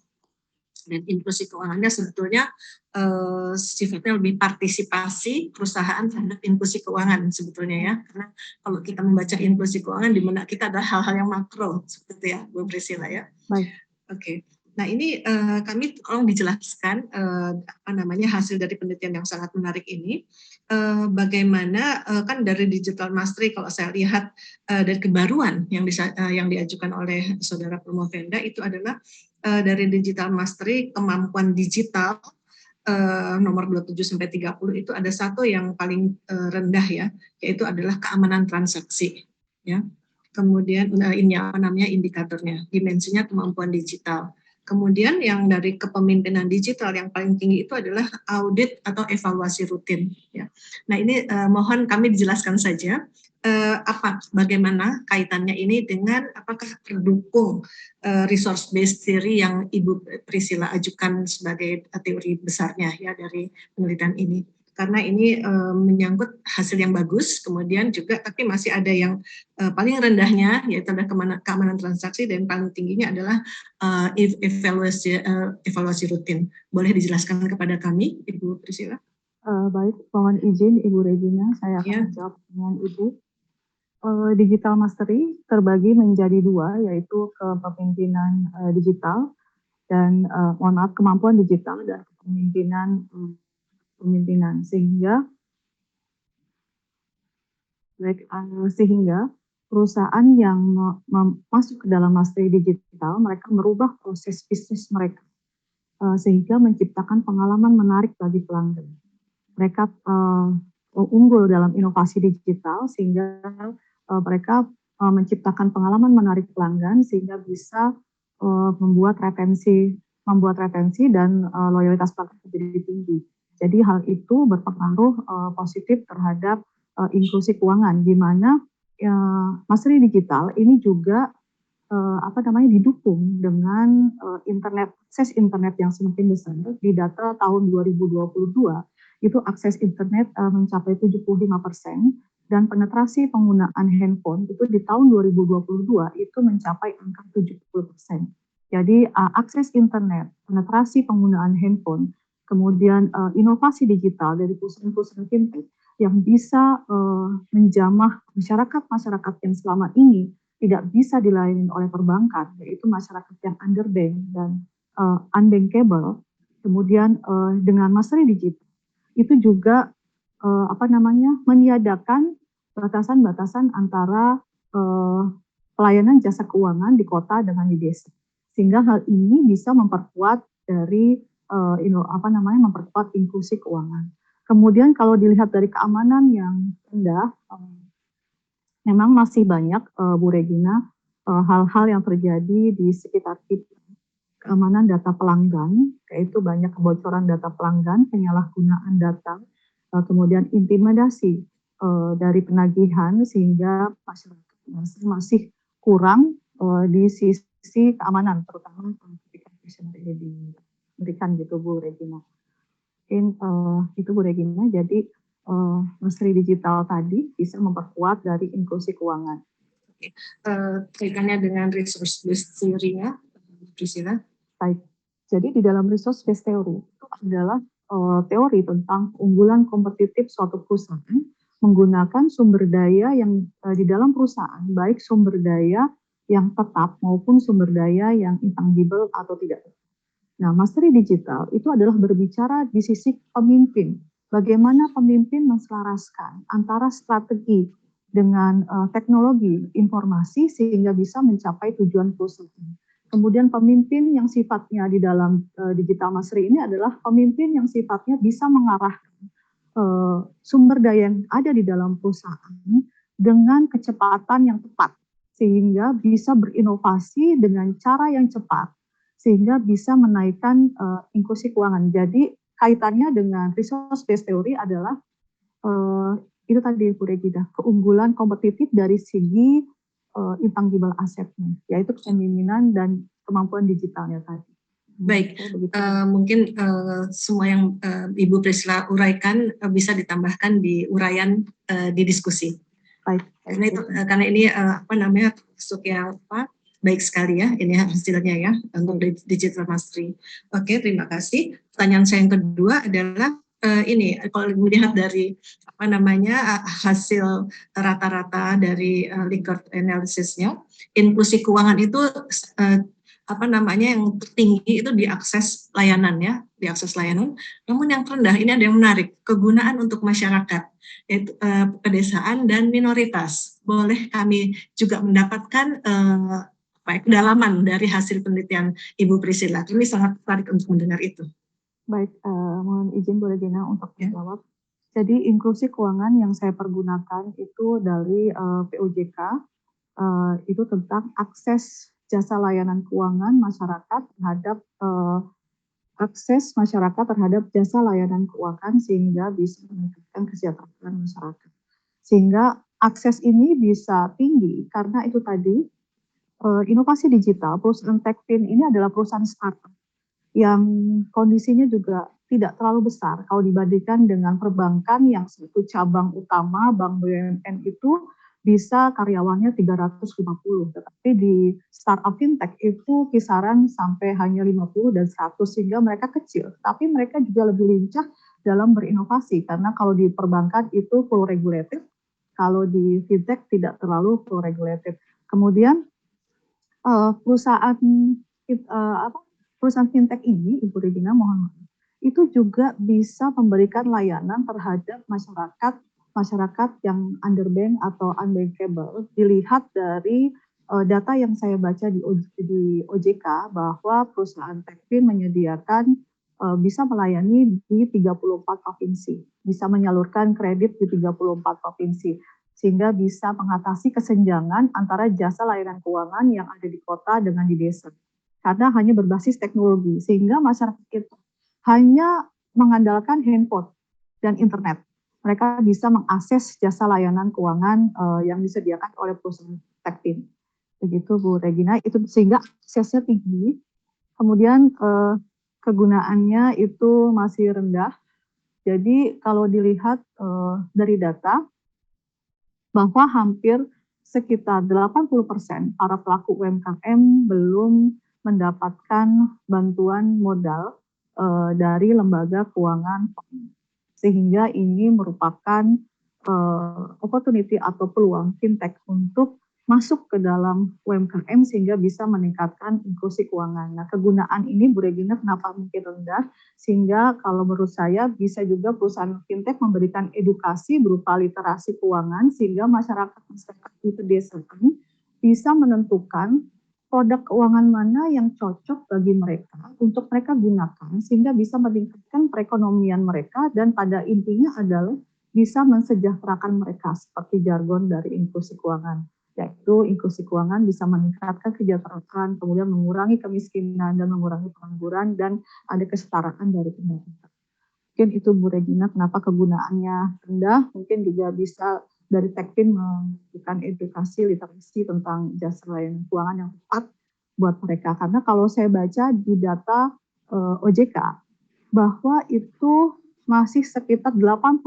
Dan inklusi keuangannya sebetulnya sifatnya lebih partisipasi perusahaan terhadap inklusi keuangan sebetulnya ya. Karena kalau kita membaca inklusi keuangan di benak kita ada hal-hal yang makro seperti ya Bu Priscilla ya. Baik. Oke. Nah ini kami tolong dijelaskan hasil dari penelitian yang sangat menarik ini. Bagaimana kan dari digital mastery kalau saya lihat dari kebaruan yang diajukan oleh Saudara Promovenda itu adalah dari digital mastery kemampuan digital nomor 27-30 itu ada satu yang paling rendah ya, yaitu adalah keamanan transaksi ya. Kemudian ini apa namanya indikatornya, dimensinya kemampuan digital. Kemudian yang dari kepemimpinan digital yang paling tinggi itu adalah audit atau evaluasi rutin ya. Nah, ini mohon kami dijelaskan saja bagaimana kaitannya ini dengan apakah terdukung resource based theory yang Ibu Priscilla ajukan sebagai teori besarnya ya dari penelitian ini. karena ini menyangkut hasil yang bagus, kemudian juga tapi masih ada yang paling rendahnya yaitu ada keamanan transaksi, dan paling tingginya adalah evaluasi rutin. Boleh dijelaskan kepada kami, Ibu Priscilla? Baik, mohon izin Ibu Regina, saya akan menjawab dengan Ibu. Digital mastery terbagi menjadi dua, yaitu kepemimpinan digital dan kemampuan digital dan kepemimpinan sehingga perusahaan yang masuk ke dalam mastery digital, mereka merubah proses bisnis mereka sehingga menciptakan pengalaman menarik bagi pelanggan. Mereka unggul dalam inovasi digital sehingga mereka menciptakan pengalaman menarik pelanggan sehingga bisa membuat retensi dan loyalitas pelanggan menjadi tinggi. Jadi hal itu berpengaruh positif terhadap inklusi keuangan, di mana mastery digital ini juga didukung dengan akses internet yang semakin besar. Di data tahun 2022 itu akses internet mencapai 75% dan penetrasi penggunaan handphone itu di tahun 2022 itu mencapai angka 70%. Jadi akses internet, penetrasi penggunaan handphone, kemudian inovasi digital dari perusahaan-perusahaan fintech yang bisa menjamah masyarakat yang selama ini tidak bisa dilayani oleh perbankan, yaitu masyarakat yang underbanked dan unbankable. Kemudian dengan mastery digital itu juga meniadakan batasan-batasan antara pelayanan jasa keuangan di kota dengan di desa, sehingga hal ini bisa memperkuat dari memperkuat inklusi keuangan. Kemudian kalau dilihat dari keamanan yang rendah, memang masih banyak Bu Regina hal-hal yang terjadi di sekitar kita. Keamanan data pelanggan, yaitu banyak kebocoran data pelanggan, penyalahgunaan data, kemudian intimidasi dari penagihan sehingga masyarakat masih kurang di sisi keamanan, terutama ketika questionnaire ini diberikan gitu Bu Regina. Mungkin itu Bu Regina, jadi mastery digital tadi bisa memperkuat dari inklusi keuangan. Oke, kaitannya dengan resource based theory-nya, Priscilla? Baik, jadi di dalam resource based theory itu adalah teori tentang keunggulan kompetitif suatu perusahaan menggunakan sumber daya yang di dalam perusahaan, baik sumber daya yang tetap maupun sumber daya yang intangible atau tidak. Nah, mastery digital itu adalah berbicara di sisi pemimpin. Bagaimana pemimpin menselaraskan antara strategi dengan teknologi informasi sehingga bisa mencapai tujuan perusahaan. Kemudian pemimpin yang sifatnya di dalam digital mastery ini adalah pemimpin yang sifatnya bisa mengarahkan sumber daya yang ada di dalam perusahaan dengan kecepatan yang tepat sehingga bisa berinovasi dengan cara yang cepat sehingga bisa menaikkan inklusi keuangan. Jadi kaitannya dengan resource based theory adalah itu tadi Bu Regina, keunggulan kompetitif dari segi intangible asetnya, yaitu kepemimpinan dan kemampuan digitalnya tadi. Baik, mungkin semua yang Ibu Priscilla uraikan bisa ditambahkan di uraian di diskusi. Baik. Karena ini masuk yang baik sekali ya, ini hasilnya ya untuk digital mastery. Oke, terima kasih. Pertanyaan saya yang kedua adalah ini kalau melihat dari hasil rata-rata dari Likert analisisnya, inklusi keuangan itu yang tertinggi itu diakses layanan ya, diakses layanan. Namun yang terendah ini ada yang menarik, kegunaan untuk masyarakat, yaitu pedesaan dan minoritas. Boleh kami juga mendapatkan kedalaman dari hasil penelitian Ibu Priscilla. Kami sangat tertarik untuk mendengar itu. Baik, mohon izin Bu Regina untuk menjawab. Jadi inklusi keuangan yang saya pergunakan itu dari POJK, itu tentang akses jasa layanan keuangan masyarakat terhadap akses masyarakat terhadap jasa layanan keuangan sehingga bisa meningkatkan kesejahteraan masyarakat. Sehingga akses ini bisa tinggi karena itu tadi inovasi digital, perusahaan TechFin ini adalah perusahaan startup yang kondisinya juga tidak terlalu besar kalau dibandingkan dengan perbankan yang satu cabang utama Bank BUMN itu bisa karyawannya 350, tetapi di startup fintech itu kisaran sampai hanya 50 dan 100 sehingga mereka kecil, tapi mereka juga lebih lincah dalam berinovasi karena kalau di perbankan itu full regulated, kalau di fintech tidak terlalu full regulated. Kemudian perusahaan fintech ini, Ibu Regina, mohon maaf, itu juga bisa memberikan layanan terhadap masyarakat yang underbanked atau unbankable. Dilihat dari data yang saya baca di OJK bahwa perusahaan Techfin menyediakan bisa melayani di 34 provinsi, bisa menyalurkan kredit di 34 provinsi, sehingga bisa mengatasi kesenjangan antara jasa layanan keuangan yang ada di kota dengan di desa. Karena hanya berbasis teknologi, sehingga masyarakat itu hanya mengandalkan handphone dan internet. Mereka bisa mengakses jasa layanan keuangan yang disediakan oleh perusahaan Techfin. Begitu Bu Regina, itu sehingga aksesnya tinggi. Kemudian kegunaannya itu masih rendah. Jadi kalau dilihat dari data, bahwa hampir sekitar 80% para pelaku UMKM belum mendapatkan bantuan modal dari lembaga keuangan, sehingga ini merupakan opportunity atau peluang fintech untuk masuk ke dalam UMKM sehingga bisa meningkatkan inklusi keuangan. Nah, kegunaan ini Bu Regina kenapa mungkin rendah? Sehingga kalau menurut saya bisa juga perusahaan fintech memberikan edukasi berupa literasi keuangan sehingga masyarakat di pedesaan bisa menentukan produk keuangan mana yang cocok bagi mereka untuk mereka gunakan sehingga bisa meningkatkan perekonomian mereka dan pada intinya adalah bisa mensejahterakan mereka seperti jargon dari inklusi keuangan. Yaitu inklusi keuangan bisa meningkatkan kesejahteraan, kemudian mengurangi kemiskinan dan mengurangi pengangguran dan ada kesetaraan dari pendapatan. Mungkin itu Bu Regina kenapa kegunaannya rendah, mungkin juga bisa dari Techfin memberikan edukasi literasi tentang jasa layanan keuangan yang tepat buat mereka. Karena kalau saya baca di data OJK bahwa itu masih sekitar 80%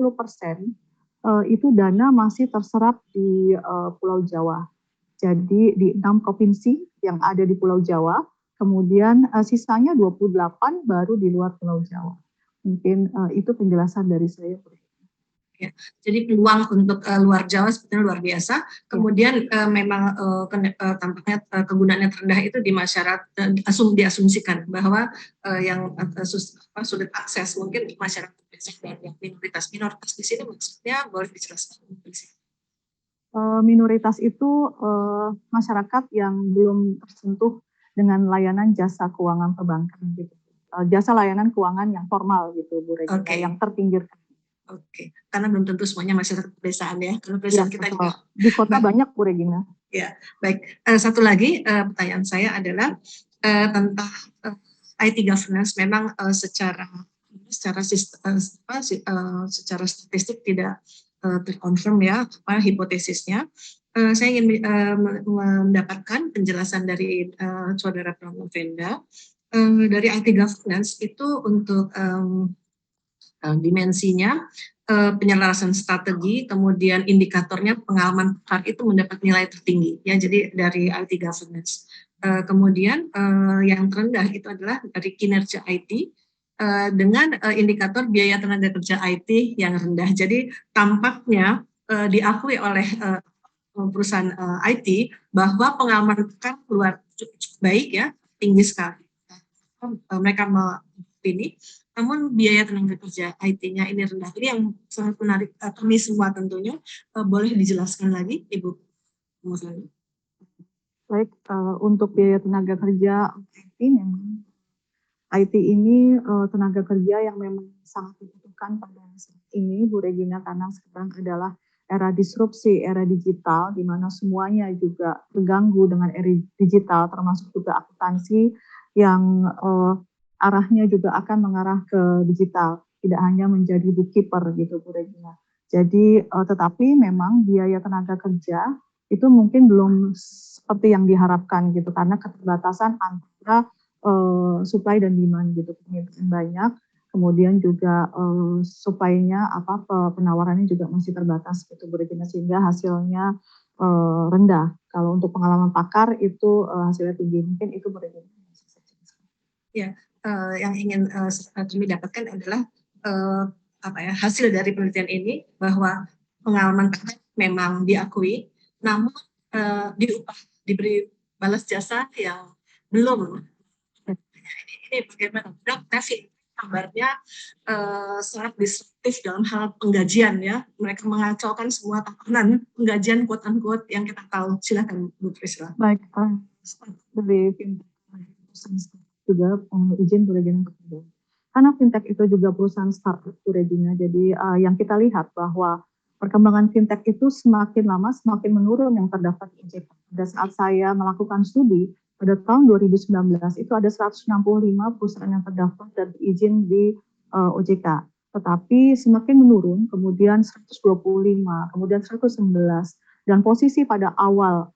itu dana masih terserap di Pulau Jawa. Jadi di 6 provinsi yang ada di Pulau Jawa, kemudian sisanya 28 baru di luar Pulau Jawa. Mungkin itu penjelasan dari saya. Ya, jadi peluang untuk luar Jawa sebetulnya luar biasa. Kemudian memang tampaknya kegunaannya terendah itu di masyarakat diasumsikan bahwa yang sulit akses mungkin masyarakat dan yang minoritas di sini maksudnya boleh dijelaskan? Minoritas itu masyarakat yang belum tersentuh dengan layanan jasa keuangan perbankan gitu. Jasa layanan keuangan yang formal gitu Bu Regina, yang terpinggirkan. Oke, karena belum tentu semuanya masyarakat pedesaan ya. Kalau pedesaan kita juga di kota banyak Bu Regina. Ya, baik. Satu lagi pertanyaan saya adalah tentang IT governance. Memang secara statistik tidak terkonfirm ya hipotesisnya. Saya ingin mendapatkan penjelasan dari saudara Pramovenda dari IT governance itu untuk dimensinya, penyelarasan strategi, kemudian indikatornya pengalaman pakar itu mendapat nilai tertinggi ya. Jadi dari IT governance. Kemudian yang terendah itu adalah dari kinerja IT dengan indikator biaya tenaga kerja IT yang rendah. Jadi tampaknya diakui oleh perusahaan IT bahwa pengalaman pakar luar cukup baik ya, tinggi sekali. Mereka ini. Namun biaya tenaga kerja IT-nya ini rendah. Ini yang sangat menarik kami semua tentunya. Boleh dijelaskan lagi, Ibu? Baik, untuk biaya tenaga kerja IT memang IT ini tenaga kerja yang memang sangat dibutuhkan pada saat ini, Bu Regina, karena sekarang adalah era disrupsi, era digital, di mana semuanya juga terganggu dengan era digital, termasuk juga akuntansi yang arahnya juga akan mengarah ke digital, tidak hanya menjadi bookkeeper gitu Bu Regina. Jadi tetapi memang biaya tenaga kerja itu mungkin belum seperti yang diharapkan gitu karena keterbatasan antara supply dan demand gitu banyak. kemudian juga supply-nya penawarannya juga masih terbatas gitu Bu Regina, sehingga hasilnya rendah. Kalau untuk pengalaman pakar itu hasilnya tinggi, mungkin itu Bu Regina. Ya, yang ingin kami dapatkan adalah hasil dari penelitian ini, bahwa pengalaman pakar memang diakui, namun diberi balas jasa yang belum. Ini bagaimana? Tapi kabarnya sangat disruptif dalam hal penggajian ya. Mereka mengacaukan semua tatanan penggajian quote unquote yang kita tahu. Silakan Bu Priscilla. Baik, dari juga izin Bu Regina untuk menjawab. Karena fintech itu juga perusahaan startup Bu Regina, jadi yang kita lihat bahwa perkembangan fintech itu semakin lama semakin menurun yang terdaftar di OJK. Pada saat saya melakukan studi pada tahun 2019 itu ada 165 perusahaan yang terdaftar dan izin di OJK. Tetapi semakin menurun, kemudian 125, kemudian 111, dan posisi pada awal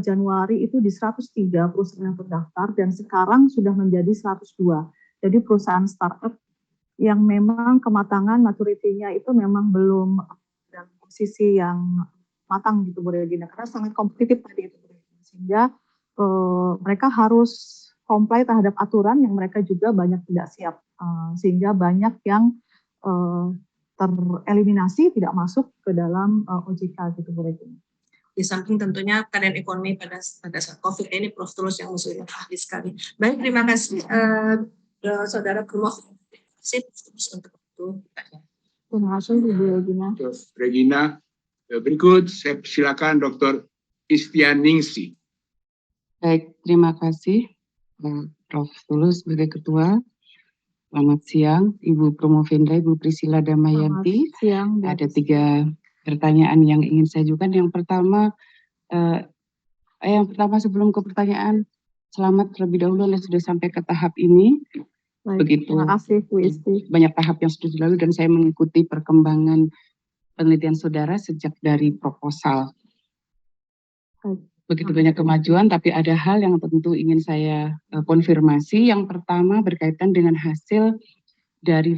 Januari itu di 103 perusahaan yang terdaftar dan sekarang sudah menjadi 102. Jadi perusahaan startup yang memang kematangan maturity-nya itu memang belum dalam posisi yang matang gitu Bu Regina, karena sangat kompetitif tadi itu Bu Regina. Sehingga mereka harus comply terhadap aturan yang mereka juga banyak tidak siap, sehingga banyak yang tereliminasi tidak masuk ke dalam OJK gitu Bu Regina. Di samping tentunya keadaan ekonomi pada saat COVID ini, Prof. Tulus yang musuhnya ahli sekali. Baik, terima kasih Saudara Prof. Untuk itu. Terima kasih Bu Regina. Regina, berikut saya silakan Dr. Istianingsi. Baik, terima kasih Prof. Tulus sebagai Ketua. Selamat siang Ibu Promovenda, Ibu Priscilla Damayanti. Selamat siang. Ada 3 pertanyaan yang ingin saya ajukan. Yang pertama sebelum ke pertanyaan, selamat terlebih dahulu sudah sampai ke tahap ini. Baik, Begitu. Terima kasih Bu Isti. Banyak tahap yang sudah dilalui dan saya mengikuti perkembangan penelitian saudara sejak dari proposal. Begitu banyak kemajuan, tapi ada hal yang tentu ingin saya konfirmasi. Yang pertama berkaitan dengan hasil dari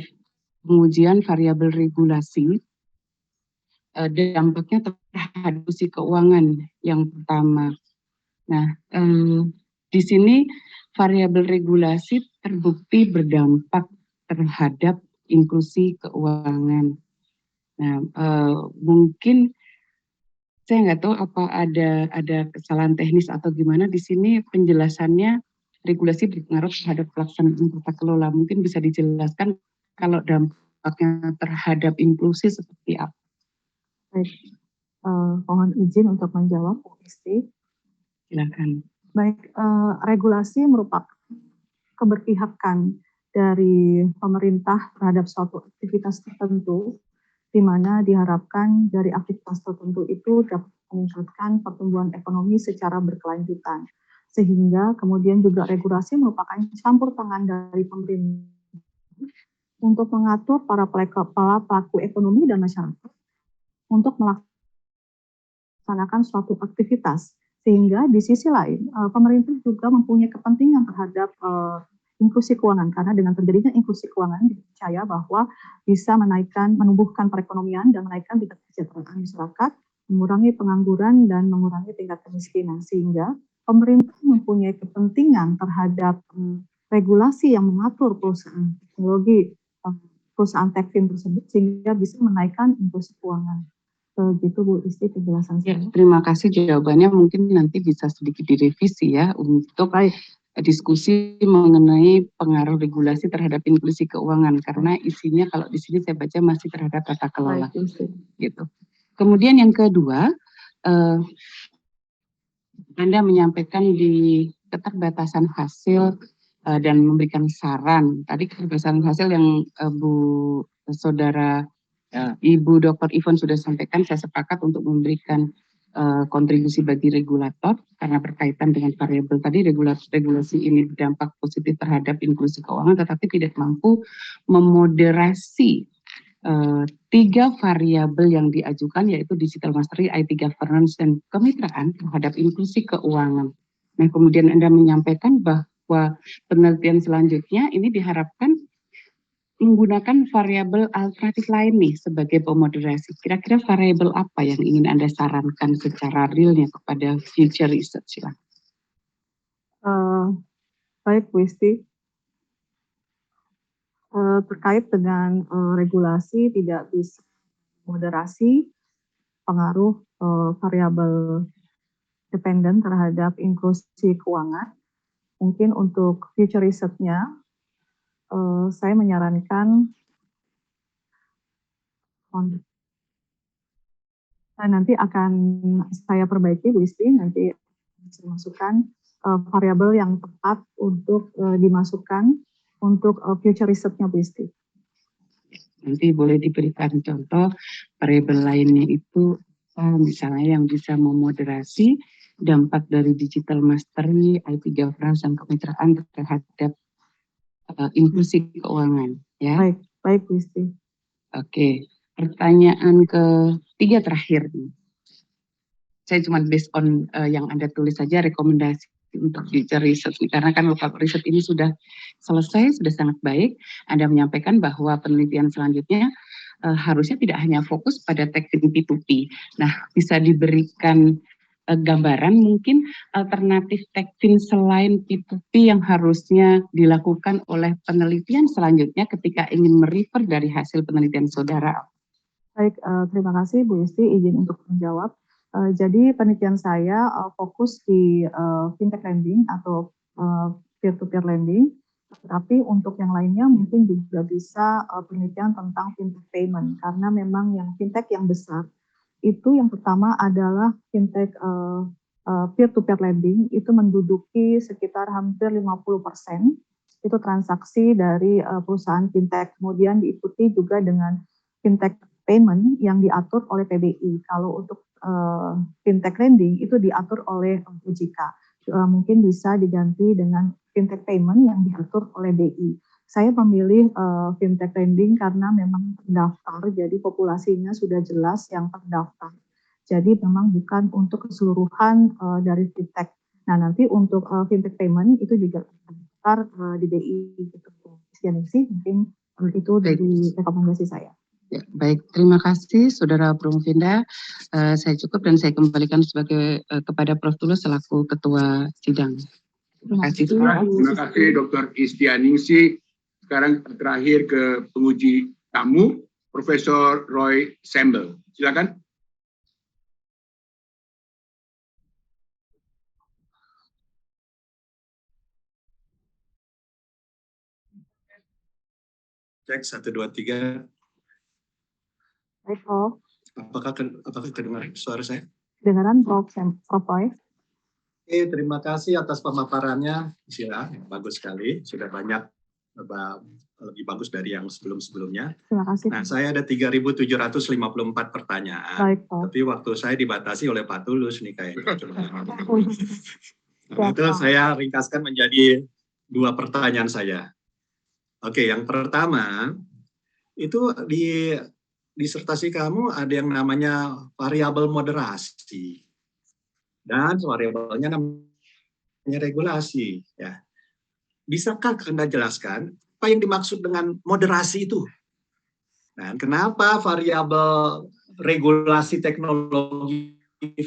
pengujian variabel regulasi, dampaknya terhadap inklusi keuangan yang pertama. Nah, di sini variabel regulasi terbukti berdampak terhadap inklusi keuangan. Nah, mungkin saya nggak tahu apa ada kesalahan teknis atau gimana di sini penjelasannya regulasi berpengaruh terhadap pelaksanaan tata kelola. Mungkin bisa dijelaskan kalau dampaknya terhadap inklusi seperti apa? Baik, mohon izin untuk menjawab Bu Isti. Silakan. Baik, regulasi merupakan keberpihakan dari pemerintah terhadap suatu aktivitas tertentu, di mana diharapkan dari aktivitas tertentu itu dapat meningkatkan pertumbuhan ekonomi secara berkelanjutan. Sehingga kemudian juga regulasi merupakan campur tangan dari pemerintah untuk mengatur para pelaku ekonomi dan masyarakat untuk melaksanakan suatu aktivitas. Sehingga di sisi lain, pemerintah juga mempunyai kepentingan terhadap inklusi keuangan, karena dengan terjadinya inklusi keuangan dipercaya bahwa bisa menumbuhkan perekonomian dan menaikkan tingkat kesejahteraan masyarakat, mengurangi pengangguran dan mengurangi tingkat kemiskinan, sehingga pemerintah mempunyai kepentingan terhadap regulasi yang mengatur perusahaan teknologi, perusahaan techfin tersebut, sehingga bisa menaikkan inklusi keuangan. Begitu Bu Isti penjelasan saya. Terima kasih jawabannya, mungkin nanti bisa sedikit direvisi ya untuk diskusi mengenai pengaruh regulasi terhadap inklusi keuangan, karena isinya kalau di sini saya baca masih terhadap tata kelola. Gitu. Kemudian yang kedua, Anda menyampaikan di keterbatasan hasil dan memberikan saran. Tadi keterbatasan hasil yang Ibu Dr. Ivon sudah sampaikan, saya sepakat untuk memberikan kontribusi bagi regulator karena berkaitan dengan variabel tadi. Regulasi ini berdampak positif terhadap inklusi keuangan, tetapi tidak mampu memoderasi 3 variabel yang diajukan, yaitu digital mastery, IT governance, dan kemitraan terhadap inklusi keuangan. Nah, kemudian Anda menyampaikan bahwa penelitian selanjutnya ini diharapkan menggunakan variabel alternatif lain nih sebagai pemoderasi. Kira-kira variabel apa yang ingin Anda sarankan secara realnya kepada future research? Baik, Bu Isti. Terkait dengan regulasi tidak bisa moderasi pengaruh variabel dependen terhadap inklusi keuangan. Mungkin untuk future research-nya, saya menyarankan nanti akan saya perbaiki, Bu Isti, nanti saya masukkan variabel yang tepat untuk dimasukkan untuk future research-nya, Bu Isti. Nanti boleh diberikan contoh variabel lainnya itu misalnya yang bisa memoderasi dampak dari digital mastery, IT governance, dan kemitraan terhadap inklusi keuangan. Ya. Baik, Bu Isti. Oke, pertanyaan ketiga terakhir. Saya cuma based on yang Anda tulis saja rekomendasi untuk future research. Karena kan local research ini sudah selesai, sudah sangat baik. Anda menyampaikan bahwa penelitian selanjutnya harusnya tidak hanya fokus pada teknik P2P. Nah, bisa diberikan gambaran mungkin alternatif teknik selain P2P yang harusnya dilakukan oleh penelitian selanjutnya ketika ingin merefer dari hasil penelitian saudara. Baik, terima kasih Bu Isti izin untuk menjawab. Jadi penelitian saya fokus di fintech lending atau peer-to-peer lending, tapi untuk yang lainnya mungkin juga bisa penelitian tentang fintech payment, karena memang yang fintech yang besar itu yang pertama adalah fintech peer-to-peer lending, itu menduduki sekitar hampir 50% itu transaksi dari perusahaan fintech, kemudian diikuti juga dengan fintech payment yang diatur oleh PBI. Kalau untuk fintech lending itu diatur oleh OJK. Mungkin bisa diganti dengan fintech payment yang diatur oleh BI. Saya memilih fintech lending karena memang terdaftar, jadi populasinya sudah jelas yang terdaftar. Jadi memang bukan untuk keseluruhan dari fintech. Nah, nanti untuk fintech payment itu juga terdaftar di BI gitu. Mungkin itu dari rekomendasi saya. Ya, baik, terima kasih Saudara Promofinda. Saya cukup dan saya kembalikan sebagai kepada Prof. Tulus selaku Ketua Sidang. Terima kasih. Terima kasih Dr. Istianingsih. Sekarang terakhir ke penguji tamu, Profesor Roy Sembel. Silakan. Cek 1, 2, 3. Baik, Prof. Apakah kedengaran suara saya? Dengaran Prof. Roy. Oke, terima kasih atas pemaparannya, Sila. Bagus sekali, sudah banyak lebih bagus dari yang sebelum-sebelumnya. Terima kasih. Nah, saya ada 3.754 pertanyaan. Baik, Prof. Tapi waktu saya dibatasi oleh Pak Tulus nih kayaknya. Nah, itu saya ringkaskan menjadi 2 pertanyaan saya. Oke, yang pertama, itu di disertasi kamu ada yang namanya variabel moderasi. Dan variabelnya namanya regulasi. Ya. Bisakah Anda jelaskan apa yang dimaksud dengan moderasi itu? Dan kenapa variabel regulasi teknologi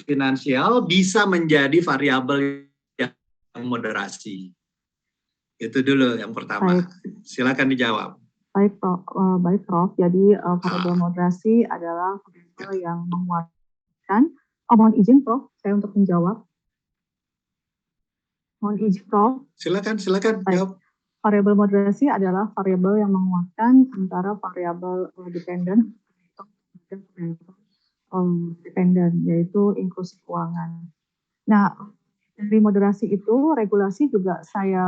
finansial bisa menjadi variabel yang moderasi? Itu dulu yang pertama. Baik. Silakan dijawab. Baik, Prof. Jadi variabel moderasi adalah variabel yang menguatkan. Mohon izin, Prof. Saya untuk menjawab. Mohon izin, Prof. Silakan Baik. jawab. Variabel moderasi adalah variabel yang menguatkan antara variabel dependen dependen, yaitu inklusi keuangan. Nah, dari moderasi itu, regulasi juga saya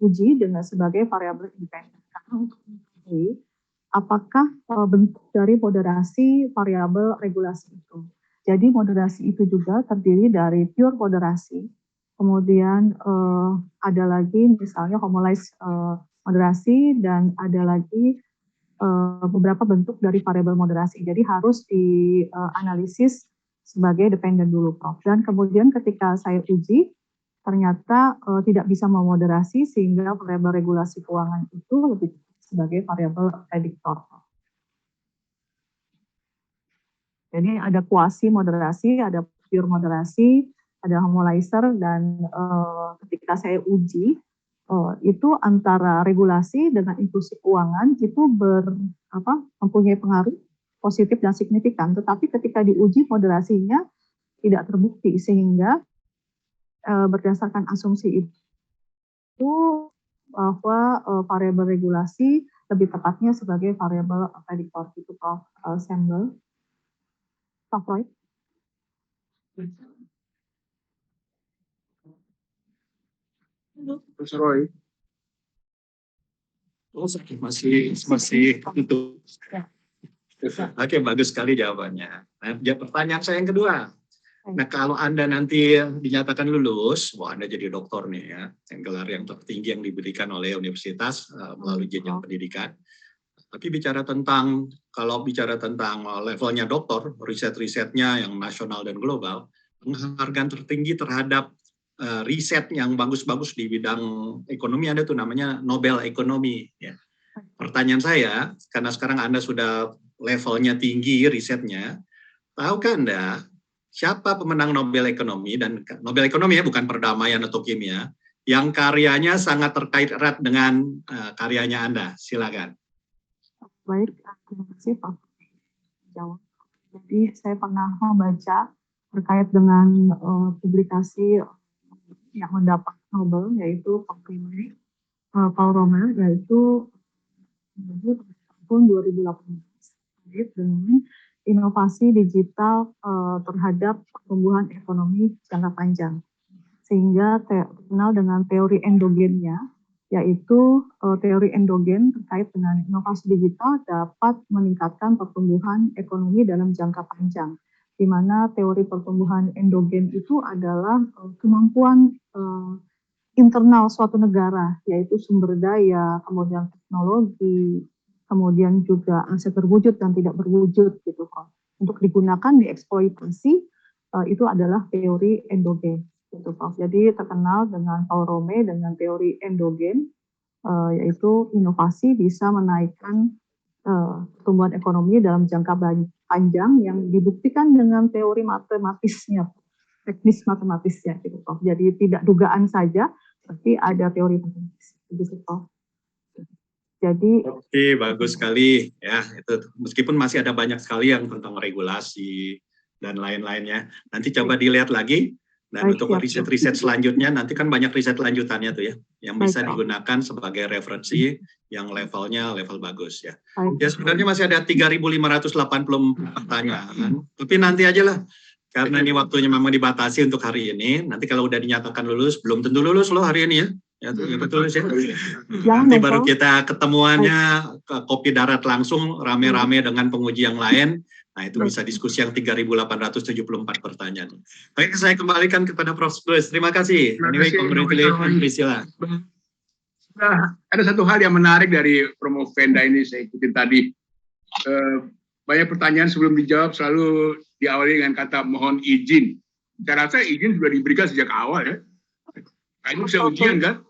uji dengan sebagai variabel independen. Karena untuk mengetahui apakah bentuk dari moderasi variabel regulasi itu. Jadi moderasi itu juga terdiri dari pure moderasi, kemudian ada lagi misalnya homologous moderasi, dan ada lagi beberapa bentuk dari variabel moderasi. Jadi harus dianalisis sebagai dependen dulu, Prof. Dan kemudian ketika saya uji, ternyata tidak bisa memoderasi sehingga variabel regulasi keuangan itu lebih sebagai variabel prediktor. Jadi ada kuasi moderasi, ada pure moderasi, ada homolizer, dan ketika saya uji itu antara regulasi dengan inklusi keuangan itu mempunyai pengaruh positif dan signifikan. Tetapi ketika diuji moderasinya tidak terbukti, sehingga berdasarkan asumsi itu bahwa variabel regulasi lebih tepatnya sebagai variabel prediktor itu Prof. Sembel. Prof. Roy. Profesor Roy. Oh, masih untuk. Oke, bagus sekali jawabannya. Nah, pertanyaan saya yang kedua. Nah, kalau Anda nanti dinyatakan lulus, wah Anda jadi doktor nih ya, yang gelar yang tertinggi yang diberikan oleh universitas melalui jenjang pendidikan. Tapi kalau bicara tentang levelnya doktor, riset-risetnya yang nasional dan global, penghargaan tertinggi terhadap riset yang bagus-bagus di bidang ekonomi ada tuh namanya Nobel Ekonomi. Ya. Pertanyaan saya, karena sekarang Anda sudah levelnya tinggi risetnya, tahukah Anda siapa pemenang Nobel Ekonomi, dan Nobel Ekonomi ya bukan perdamaian atau kimia, yang karyanya sangat terkait erat dengan karyanya Anda? Silakan. Baik, terima kasih Pak. Jawab. Jadi saya pernah membaca terkait dengan publikasi yang mendapat Nobel, yaitu Paul Romer, yaitu tahun 2018 terkait dengan inovasi digital terhadap pertumbuhan ekonomi jangka panjang, sehingga terkenal dengan teori endogennya, yaitu teori endogen terkait dengan inovasi digital dapat meningkatkan pertumbuhan ekonomi dalam jangka panjang, di mana teori pertumbuhan endogen itu adalah kemampuan internal suatu negara, yaitu sumber daya, kemudian teknologi, kemudian juga aset berwujud dan tidak berwujud gitu kok. Untuk digunakan dieksploitasi itu adalah teori endogen. Gitu, Prof. Jadi terkenal dengan Paul Romer dengan teori endogen, yaitu inovasi bisa menaikkan pertumbuhan ekonomi dalam jangka panjang yang dibuktikan dengan teori matematisnya, teknis matematisnya, gitu, Prof. Jadi tidak dugaan saja, tapi ada teori matematis, gitu, Prof. Jadi oke, bagus sekali ya. Itu meskipun masih ada banyak sekali yang tentang regulasi dan lain-lainnya. Nanti coba dilihat lagi. Dan untuk riset-riset selanjutnya, nanti kan banyak riset lanjutannya tuh ya, yang bisa digunakan sebagai referensi yang levelnya level bagus ya. Ya sebenarnya masih ada 3.580 pertanyaan, tapi nanti aja lah, karena ini waktunya memang dibatasi untuk hari ini. Nanti kalau udah dinyatakan lulus, belum tentu lulus loh hari ini ya. Ya betul ya. Nanti baru kita ketemuannya ke kopi darat langsung, rame-rame dengan penguji yang lain. Nah, itu bisa diskusi yang 3.874 pertanyaan. Baik, saya kembalikan kepada Prof. Tulus. Terima kasih. Anyway, congratulations, Priscilla. Nah, ada satu hal yang menarik dari Promovenda ini, saya ikutin tadi. Banyak pertanyaan sebelum dijawab selalu diawali dengan kata mohon izin. Saya rasa izin sudah diberikan sejak awal ya. Ini bisa ujian kan?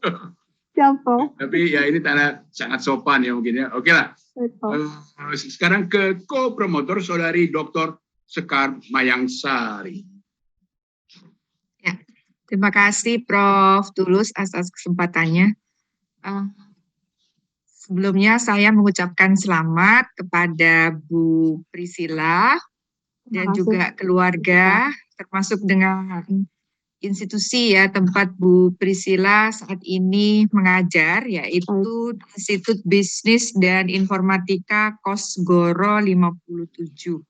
Siapa? Tapi ya ini tanda sangat sopan ya mungkin ya. Oke lah. Sekarang ke co-promotor Saudari Dr. Sekar Mayangsari. Ya, terima kasih Prof. Tulus atas kesempatannya. Sebelumnya saya mengucapkan selamat kepada Bu Priscilla dan juga keluarga, termasuk dengan institusi ya tempat Bu Priscilla saat ini mengajar, yaitu Institut Bisnis dan Informatika Kosgoro 57.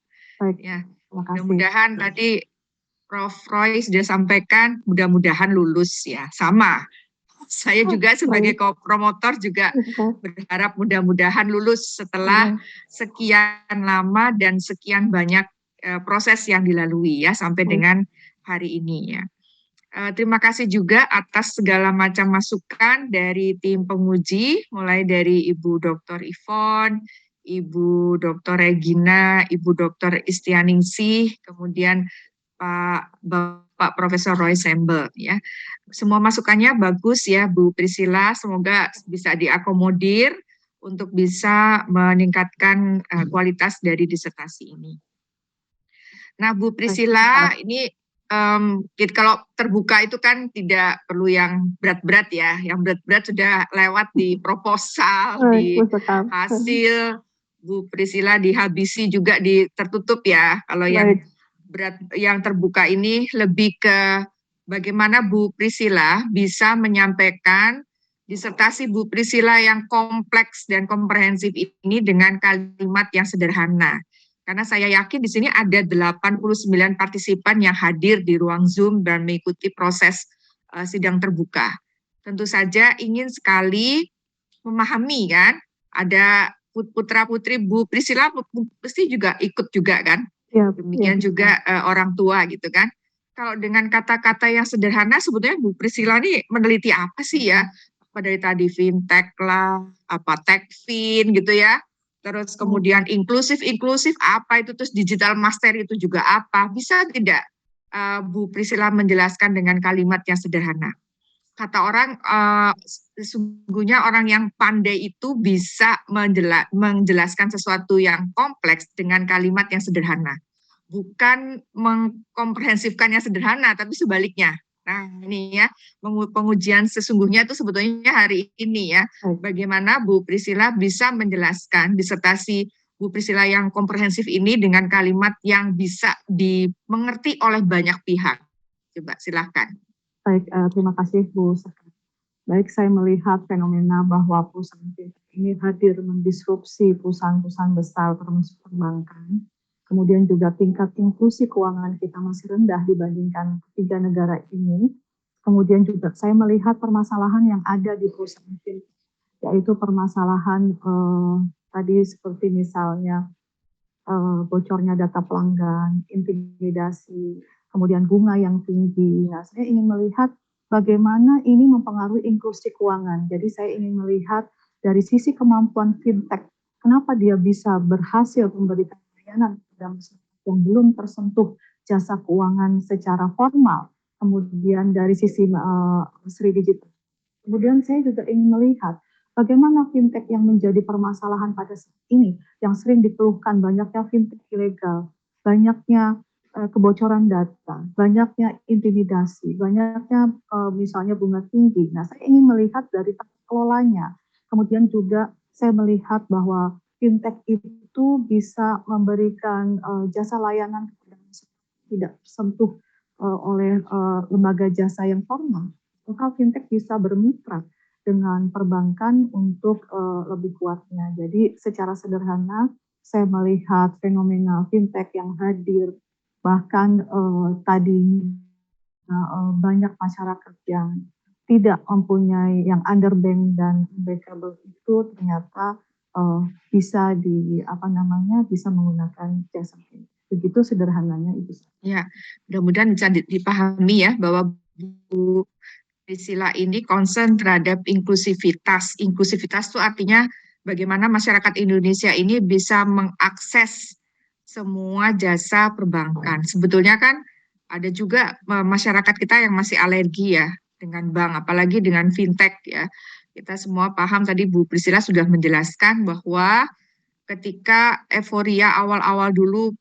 Ya, mudah-mudahan tadi Prof. Roy sudah sampaikan, mudah-mudahan lulus ya. Sama, saya juga sebagai co-promotor juga berharap mudah-mudahan lulus setelah sekian lama dan sekian banyak proses yang dilalui ya sampai dengan hari ini ya. Terima kasih juga atas segala macam masukan dari tim penguji, mulai dari Ibu Dr. Ivon, Ibu Dr. Regina, Ibu Dr. Istianingsih, kemudian Bapak Profesor Roy Sembel. Ya. Semua masukannya bagus ya Bu Priscilla, semoga bisa diakomodir untuk bisa meningkatkan kualitas dari disertasi ini. Nah, Bu Priscilla, ini kalau terbuka itu kan tidak perlu yang berat-berat ya, yang berat-berat sudah lewat di proposal, di hasil. Bu Priscilla dihabisi juga di tertutup ya. Kalau yang berat, yang terbuka ini lebih ke bagaimana Bu Priscilla bisa menyampaikan disertasi Bu Priscilla yang kompleks dan komprehensif ini dengan kalimat yang sederhana. Karena saya yakin di sini ada 89 partisipan yang hadir di ruang Zoom dan mengikuti proses sidang terbuka. Tentu saja ingin sekali memahami kan, ada putra-putri Bu Priscilla pasti juga ikut juga kan. Demikian juga orang tua gitu kan. Kalau dengan kata-kata yang sederhana sebetulnya Bu Priscilla ini meneliti apa sih ya? Apa dari tadi fintech lah, apa techfin gitu ya. Terus kemudian inklusif apa itu, terus digital master itu juga apa? Bisa tidak Bu Priscilla menjelaskan dengan kalimat yang sederhana? Kata orang, sesungguhnya orang yang pandai itu bisa menjelaskan sesuatu yang kompleks dengan kalimat yang sederhana. Bukan mengkomprehensifkan yang sederhana, tapi sebaliknya. Nah, ini ya, pengujian sesungguhnya itu sebetulnya hari ini ya. Bagaimana Bu Priscilla bisa menjelaskan disertasi Bu Priscilla yang komprehensif ini dengan kalimat yang bisa dimengerti oleh banyak pihak. Coba silakan. Baik, terima kasih Bu Sekar. Baik, saya melihat fenomena bahwa perusahaan fintech ini hadir mendisrupsi perusahaan-perusahaan besar termasuk perbankan. Kemudian juga tingkat inklusi keuangan kita masih rendah dibandingkan ketiga negara ini. Kemudian juga saya melihat permasalahan yang ada di perusahaan fintech, yaitu permasalahan tadi seperti misalnya bocornya data pelanggan, intimidasi, kemudian bunga yang tinggi. Nah, saya ingin melihat bagaimana ini mempengaruhi inklusi keuangan. Jadi saya ingin melihat dari sisi kemampuan fintech, kenapa dia bisa berhasil memberikan layanan kepada masyarakat yang belum tersentuh jasa keuangan secara formal. Kemudian dari sisi Sri Digital. Kemudian saya juga ingin melihat bagaimana fintech yang menjadi permasalahan pada saat ini, yang sering dikeluhkan banyaknya fintech ilegal, banyaknya kebocoran data, banyaknya intimidasi, banyaknya misalnya bunga tinggi. Nah, saya ingin melihat dari tata kelolanya. Kemudian juga saya melihat bahwa fintech itu bisa memberikan jasa layanan kepada masyarakat tidak tersentuh oleh lembaga jasa yang formal. Maka fintech bisa bermitra dengan perbankan untuk lebih kuatnya. Jadi secara sederhana saya melihat fenomena fintech yang hadir, bahkan tadi banyak masyarakat yang tidak mempunyai yang underbank dan unbankable itu ternyata bisa bisa menggunakan jasa fintech. Begitu sederhananya Ibu. Ya, mudah-mudahan bisa dipahami ya bahwa Bu Priscilla ini concern terhadap inklusivitas. Inklusivitas itu artinya bagaimana masyarakat Indonesia ini bisa mengakses semua jasa perbankan. Sebetulnya kan ada juga masyarakat kita yang masih alergi ya dengan bank, apalagi dengan fintech ya. Kita semua paham tadi Bu Priscilla sudah menjelaskan bahwa ketika euforia awal-awal dulu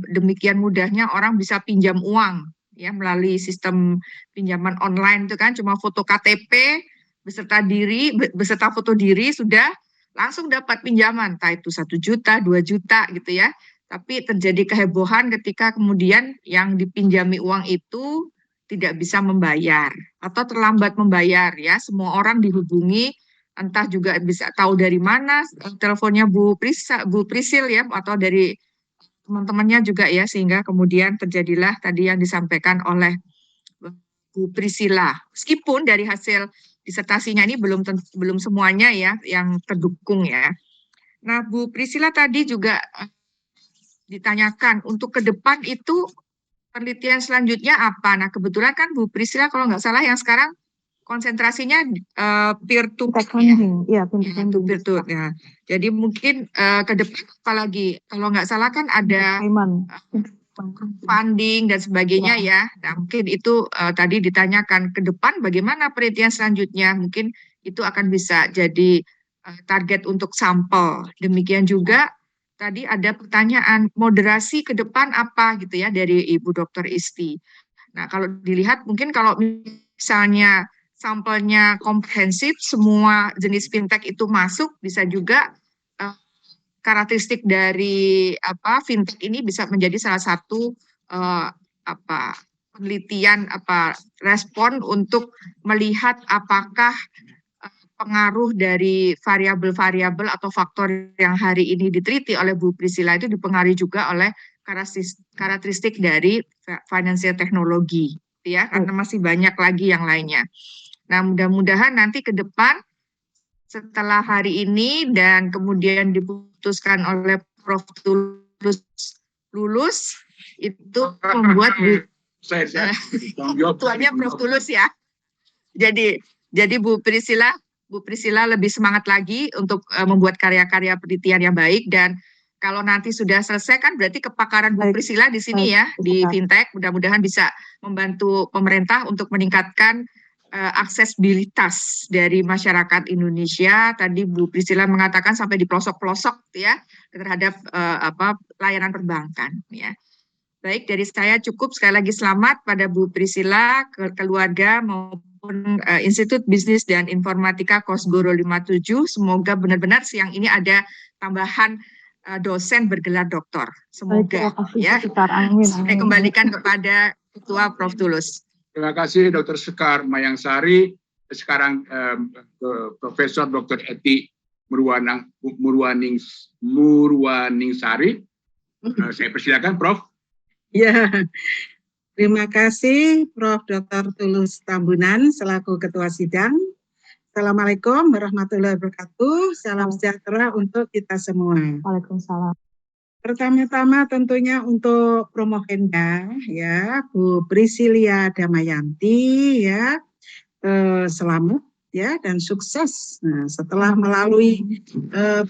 demikian mudahnya orang bisa pinjam uang ya melalui sistem pinjaman online itu kan cuma foto KTP beserta foto diri sudah langsung dapat pinjaman, entah itu 1 juta, 2 juta gitu ya. Tapi terjadi kehebohan ketika kemudian yang dipinjami uang itu tidak bisa membayar atau terlambat membayar ya. Semua orang dihubungi, entah juga bisa tahu dari mana teleponnya Bu Prisil ya atau dari teman-temannya juga ya, sehingga kemudian terjadilah tadi yang disampaikan oleh Bu Priscilla. Meskipun dari hasil disertasinya ini belum semuanya ya yang terdukung ya. Nah, Bu Priscilla tadi juga ditanyakan untuk ke depan itu penelitian selanjutnya apa. Nah, kebetulan kan Bu Priscilla kalau nggak salah yang sekarang konsentrasinya peer-to-peer ya. Peer-to-peer ya. Jadi mungkin ke depan apalagi kalau nggak salah kan ada funding dan sebagainya ya. Nah, mungkin itu tadi ditanyakan ke depan bagaimana penelitian selanjutnya. Mungkin itu akan bisa jadi target untuk sampel. Demikian juga tadi ada pertanyaan moderasi ke depan apa gitu ya dari Ibu Dr. Isti. Nah, kalau dilihat mungkin kalau misalnya sampelnya komprehensif, semua jenis fintech itu masuk, bisa juga karakteristik dari fintech ini bisa menjadi salah satu penelitian respon untuk melihat apakah pengaruh dari variabel-variabel atau faktor yang hari ini diteliti oleh Bu Priscilla itu dipengaruhi juga oleh karakteristik dari financial teknologi, ya, karena masih banyak lagi yang lainnya. Nah, mudah-mudahan nanti ke depan setelah hari ini dan kemudian diputuskan oleh Prof. Tulus lulus, itu membuat tuanya Prof. Tulus ya. Jadi Bu Priscilla lebih semangat lagi untuk membuat karya-karya penelitian yang baik, dan kalau nanti sudah selesai kan berarti kepakaran Bu Priscilla di sini ya di fintech, mudah-mudahan bisa membantu pemerintah untuk meningkatkan aksesibilitas dari masyarakat Indonesia. Tadi Bu Priscilla mengatakan sampai di pelosok-pelosok ya terhadap layanan perbankan ya. Baik, dari saya cukup. Sekali lagi selamat pada Bu Priscilla, keluarga maupun Institut Bisnis dan Informatika Kosgoro 57. Semoga benar-benar siang ini ada tambahan dosen bergelar doktor. Semoga ya. Saya kembalikan kepada Ketua Prof. Tulus. Terima kasih Dr. Sekar Mayangsari. Sekarang Profesor Dr. Eti Murwaningsari. Saya persilakan Prof. Ya, terima kasih Prof. Dr. Tulus Tambunan selaku Ketua Sidang. Assalamualaikum warahmatullahi wabarakatuh. Salam sejahtera untuk kita semua. Waalaikumsalam. Pertama-tama tentunya untuk Promovenda ya, Bu Priscilla Damayanti ya, selamat ya dan sukses. Nah, setelah melalui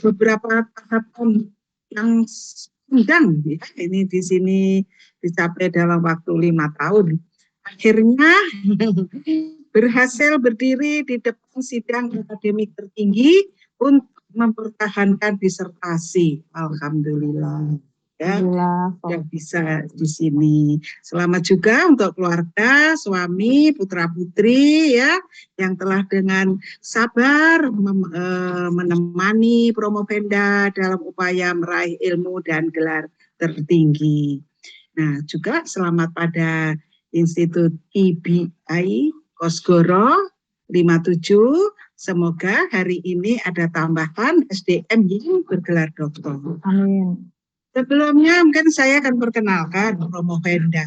beberapa tahapan yang undang ya, ini di sini dicapai dalam waktu 5 tahun. Akhirnya berhasil berdiri di depan sidang akademik tertinggi untuk mempertahankan disertasi. Alhamdulillah ya, yang bisa di sini. Selamat juga untuk keluarga, suami, putra-putri ya, yang telah dengan sabar menemani Promovenda dalam upaya meraih ilmu dan gelar tertinggi. Nah, juga selamat pada Institut IBI Kosgoro 57. Semoga hari ini ada tambahan SDM yang bergelar doktor. Amin. Sebelumnya mungkin saya akan perkenalkan Promovenda.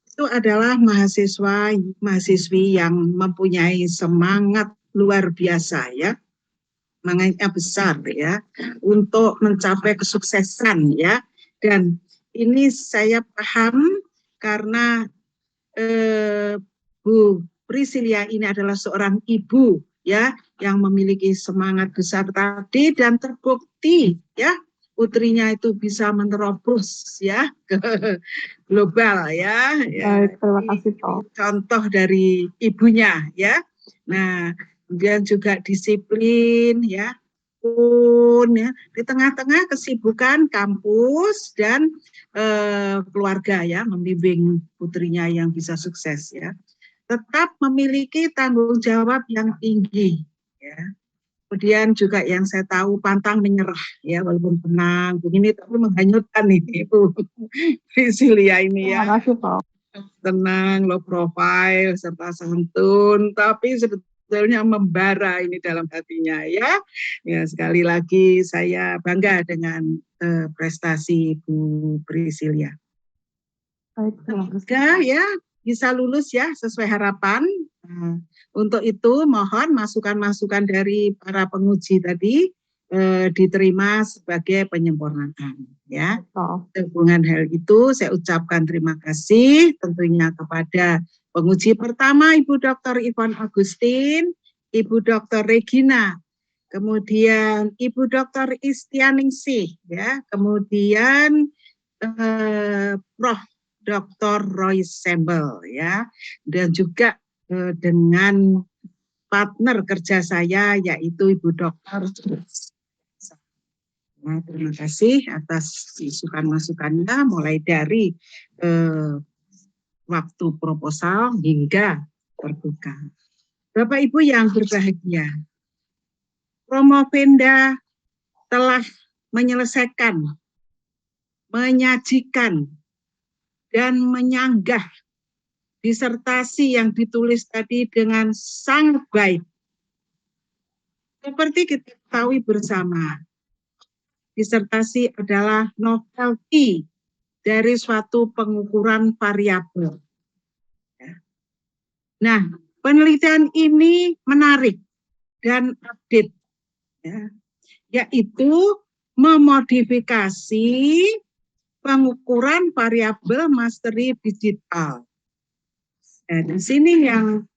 Itu adalah mahasiswi yang mempunyai semangat luar biasa ya. Semangatnya besar ya untuk mencapai kesuksesan ya. Dan ini saya paham karena Bu Priscilla ini adalah seorang ibu ya yang memiliki semangat besar tadi, dan terbukti ya putrinya itu bisa menerobos ya ke global ya. Baik, terima kasih Prof. Contoh dari ibunya ya. Nah, kemudian juga disiplin ya, pun ya di tengah-tengah kesibukan kampus dan keluarga ya, membimbing putrinya yang bisa sukses ya. Tetap memiliki tanggung jawab yang tinggi ya. Kemudian juga yang saya tahu pantang menyerah ya, walaupun tenang begini tapi menghanyutkan ini Bu Priscilla ini ya. Terima kasih Prof. Tenang, low profile serta santun, tapi sebetulnya membara ini dalam hatinya ya. Ya, sekali lagi saya bangga dengan prestasi Bu Priscilla. Baik, terima kasih. Semoga ya bisa lulus ya sesuai harapan. Nah, untuk itu mohon masukan-masukan dari para penguji tadi diterima sebagai penyempurnaan ya. Hubungan hal itu saya ucapkan terima kasih tentunya kepada penguji pertama Ibu Dr. Ivan Agustin, Ibu Dr. Regina, kemudian Ibu Dr. Istianingsih ya, kemudian Prof. Dr. Roy Sembel ya, dan juga dengan partner kerja saya yaitu Ibu Dokter. Nah, terima kasih atas masukan-masukannya mulai dari waktu proposal hingga terbuka. Bapak Ibu yang berbahagia, Promovenda telah menyelesaikan, menyajikan, dan menyanggah disertasi yang ditulis tadi dengan sangat baik. Seperti kita ketahui bersama, disertasi adalah novelty dari suatu pengukuran variabel. Nah, penelitian ini menarik dan update, yaitu memodifikasi pengukuran variabel mastery digital. Nah, di sini yang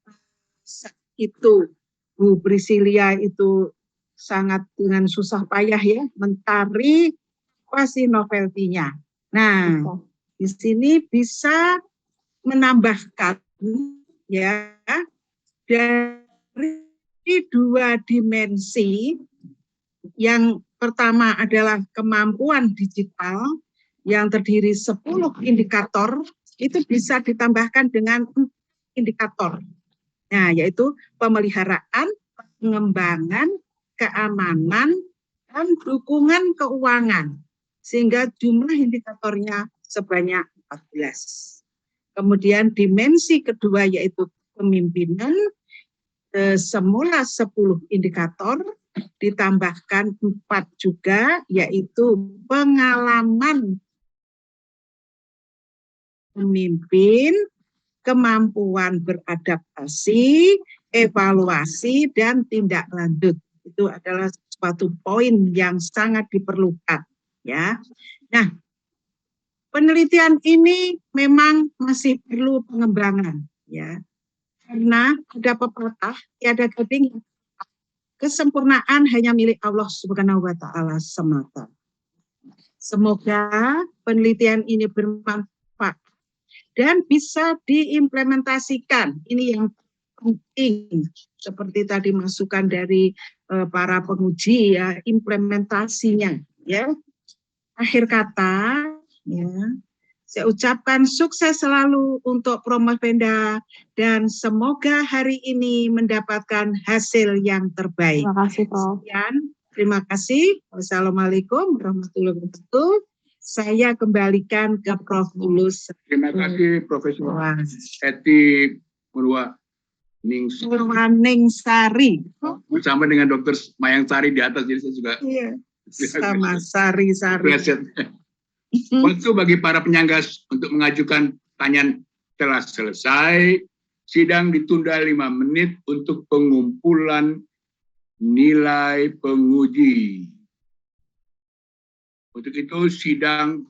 itu Bu Priscilia itu sangat dengan susah payah ya mencari apa sih novelty-nya. Nah, di sini bisa menambahkan ya dari 2 dimensi. Yang pertama adalah kemampuan digital yang terdiri 10 indikator, itu bisa ditambahkan dengan indikator. Nah, yaitu pemeliharaan, pengembangan, keamanan, dan dukungan keuangan. Sehingga jumlah indikatornya sebanyak 14. Kemudian dimensi kedua yaitu kepemimpinan, semula 10 indikator, ditambahkan 4 juga, yaitu pengalaman pemimpin, kemampuan beradaptasi, evaluasi, dan tindak lanjut. Itu adalah suatu poin yang sangat diperlukan. Ya. Nah, penelitian ini memang masih perlu pengembangan. Ya. Karena ada pepatah, tiada gading, kesempurnaan hanya milik Allah Subhanahu wa Ta'ala semata. Semoga penelitian ini bermanfaat dan bisa diimplementasikan. Ini yang penting, seperti tadi masukan dari para penguji ya, implementasinya. Ya, akhir kata, ya, saya ucapkan sukses selalu untuk Promovenda dan semoga hari ini mendapatkan hasil yang terbaik. Terima kasih, Prof. Sekian, terima kasih. Wassalamualaikum warahmatullahi wabarakatuh. Saya kembalikan ke Prof. Tulus. Terima kasih Profesor Eti Murwaningsari. Bersama dengan Dr. Mayang Sari di atas, jadi saya juga sama Sari-Sari. Waktu bagi para penyangga untuk mengajukan pertanyaan telah selesai. Sidang ditunda 5 menit untuk pengumpulan nilai penguji. Untuk itu sidang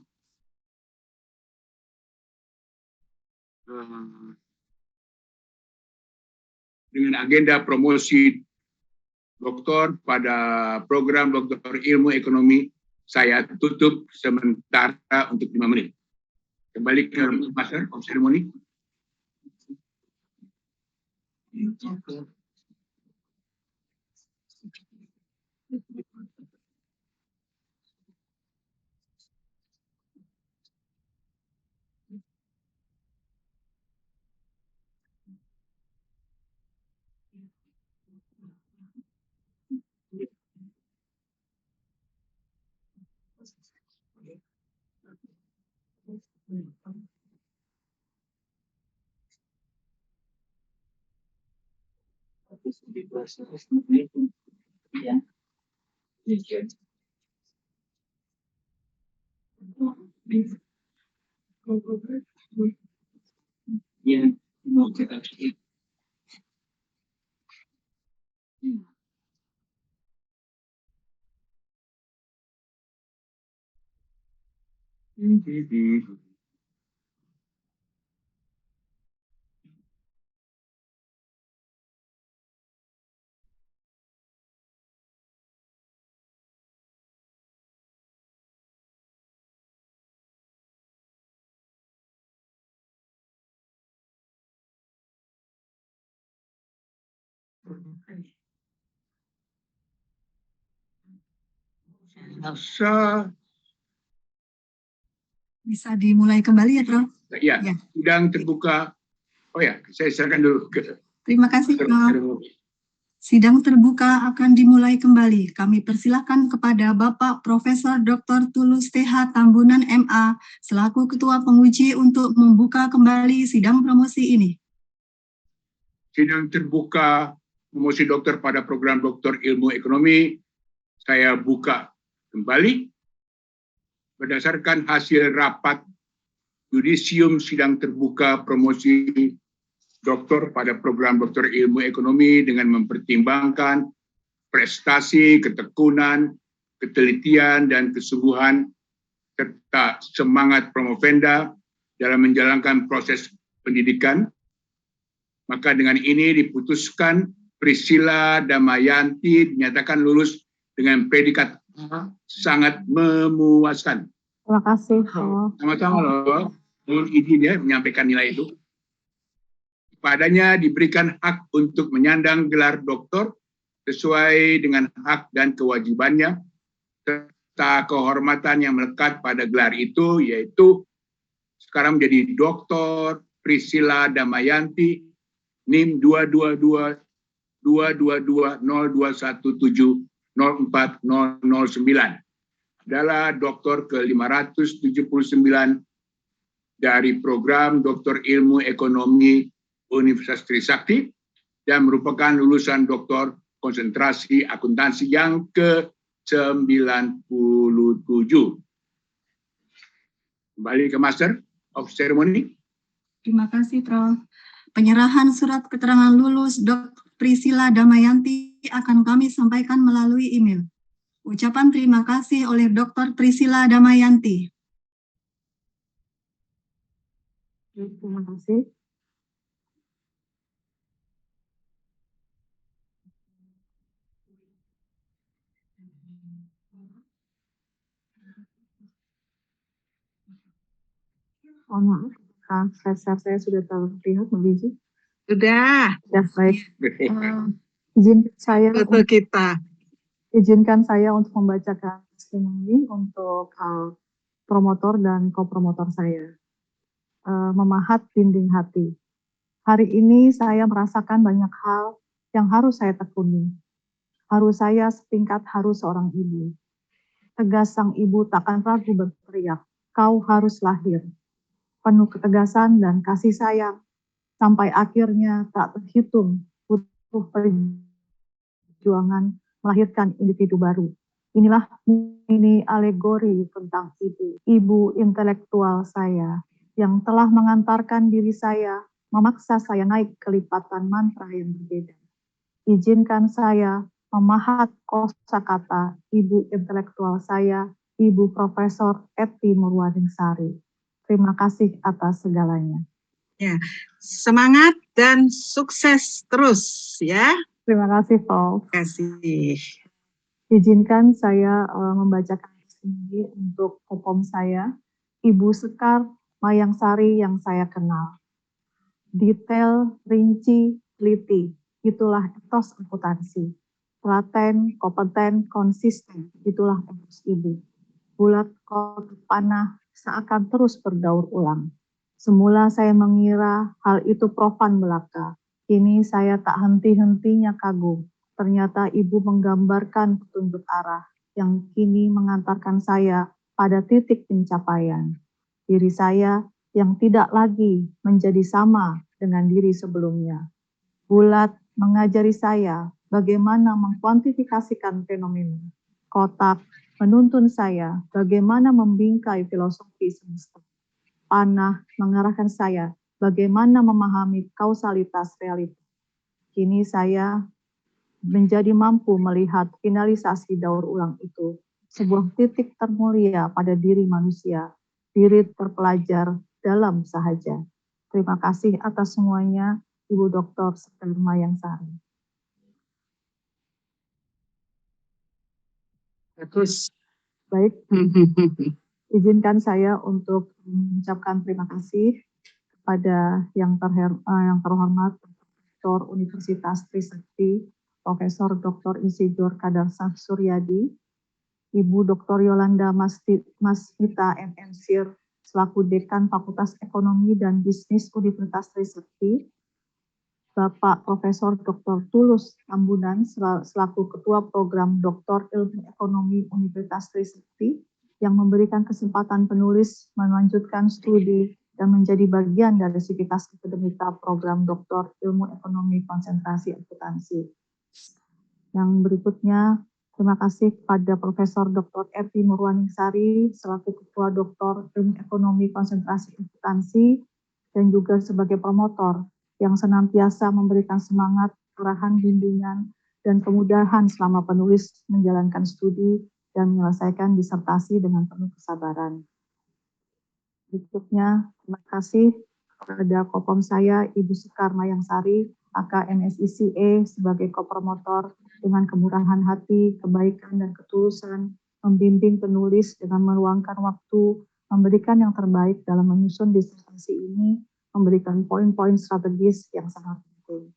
dengan agenda promosi doktor pada program Doktor Ilmu Ekonomi saya tutup sementara untuk 5 menit. Kembali ke Master of Ceremony. Rasa Bisa dimulai kembali ya, Prof. ya, Ya. sidang terbuka. Oh ya, saya serahkan dulu ke Terima kasih, Prof. Dr. Sidang terbuka akan dimulai kembali. Kami persilahkan kepada Bapak Profesor Dr. Tulus TH Tambunan MA selaku Ketua Penguji untuk membuka kembali sidang promosi ini. Sidang terbuka promosi dokter pada program Doktor Ilmu Ekonomi saya buka kembali berdasarkan hasil rapat yudisium sidang terbuka promosi doktor pada program Doktor Ilmu Ekonomi dengan mempertimbangkan prestasi, ketekunan, ketelitian, dan kesungguhan serta semangat Promovenda dalam menjalankan proses pendidikan. Maka dengan ini diputuskan Priscilla Damayanti dinyatakan lulus dengan predikat sangat memuaskan. Terima kasih, Prof. Sama-sama loh, mohon izin ya menyampaikan nilai itu. Padanya diberikan hak untuk menyandang gelar doktor sesuai dengan hak dan kewajibannya serta kehormatan yang melekat pada gelar itu, yaitu sekarang menjadi Dr. Priscilla Damayanti NIM 222-0217-04-009 adalah doktor ke-579 dari program Doktor Ilmu Ekonomi Universitas Trisakti dan merupakan lulusan doktor konsentrasi akuntansi yang ke-97. Kembali ke Master of Ceremony. Terima kasih, Prof. Penyerahan surat keterangan lulus Dr. Priscilla Damayanti akan kami sampaikan melalui email. Ucapan terima kasih oleh Dr. Priscilla Damayanti. Terima kasih. Mohon maaf, saya sudah terlihat, Mbak Gigi. Sudah. Ya, baik. Izinkan saya untuk membacakan testimoni untuk promotor dan kopromotor saya. Memahat dinding hati. Hari ini saya merasakan banyak hal yang harus saya tekuni. Harus saya setingkat harus seorang ibu. Tegas sang ibu takkan ragu berteriak, kau harus lahir. Penuh ketegasan dan kasih sayang, sampai akhirnya tak terhitung butuh perjuangan melahirkan individu baru. Inilah mini alegori tentang ibu intelektual saya, yang telah mengantarkan diri saya, memaksa saya naik ke lipatan mantra yang berbeda. Izinkan saya memahat kosakata ibu intelektual saya, Ibu Profesor Eti Murwaningsari. Terima kasih atas segalanya. Ya, semangat dan sukses terus ya. Terima kasih, Prof. Terima kasih. Izinkan saya membacakan testimoni untuk kopom saya, Ibu Sekar Mayangsari yang saya kenal. Detail, rinci, teliti, itulah etos akuntansi. Telaten, kompeten, konsisten, itulah etos Ibu. Bulat kotak panah seakan terus berdaur ulang. Semula saya mengira hal itu profan belaka. Kini saya tak henti-hentinya kagum. Ternyata Ibu menggambarkan petunjuk arah yang kini mengantarkan saya pada titik pencapaian. Diri saya yang tidak lagi menjadi sama dengan diri sebelumnya. Bulat mengajari saya bagaimana mengkuantifikasikan fenomena. Kotak menuntun saya bagaimana membingkai filosofi semesta. Panah mengarahkan saya bagaimana memahami kausalitas realitas. Kini saya menjadi mampu melihat finalisasi daur ulang itu, sebuah titik termulia pada diri manusia, diri terpelajar dalam sahaja. Terima kasih atas semuanya, Ibu Dr. Sekar Mayangsari. Bagus. Baik, izinkan saya untuk mengucapkan terima kasih kepada yang terhormat Rektor Universitas Trisakti, Profesor Dr. Insinyur Kadarsah Suryadi, Ibu Dr. Yolanda Masmita MNsir, selaku Dekan Fakultas Ekonomi dan Bisnis Universitas Trisakti, Bapak Profesor Dr. Tulus Tambunan selaku Ketua Program Doktor Ilmu Ekonomi Universitas Trisakti yang memberikan kesempatan penulis melanjutkan studi dan menjadi bagian dari sivitas akademika Program Doktor Ilmu Ekonomi Konsentrasi Akuntansi. Yang berikutnya, terima kasih kepada Profesor Dr. Eti Murwaningsari selaku Ketua Doktor Ilmu Ekonomi Konsentrasi Akuntansi dan juga sebagai promotor yang senantiasa memberikan semangat, arahan, bimbingan, dan kemudahan selama penulis menjalankan studi dan menyelesaikan disertasi dengan penuh kesabaran. Berikutnya, terima kasih kepada Kopom saya, Ibu Sekar Mayangsari, AKMSICE sebagai kopromotor dengan kemurahan hati, kebaikan, dan ketulusan, membimbing penulis dengan meluangkan waktu, memberikan yang terbaik dalam menyusun disertasi ini, memberikan poin-poin strategis yang sangat penting.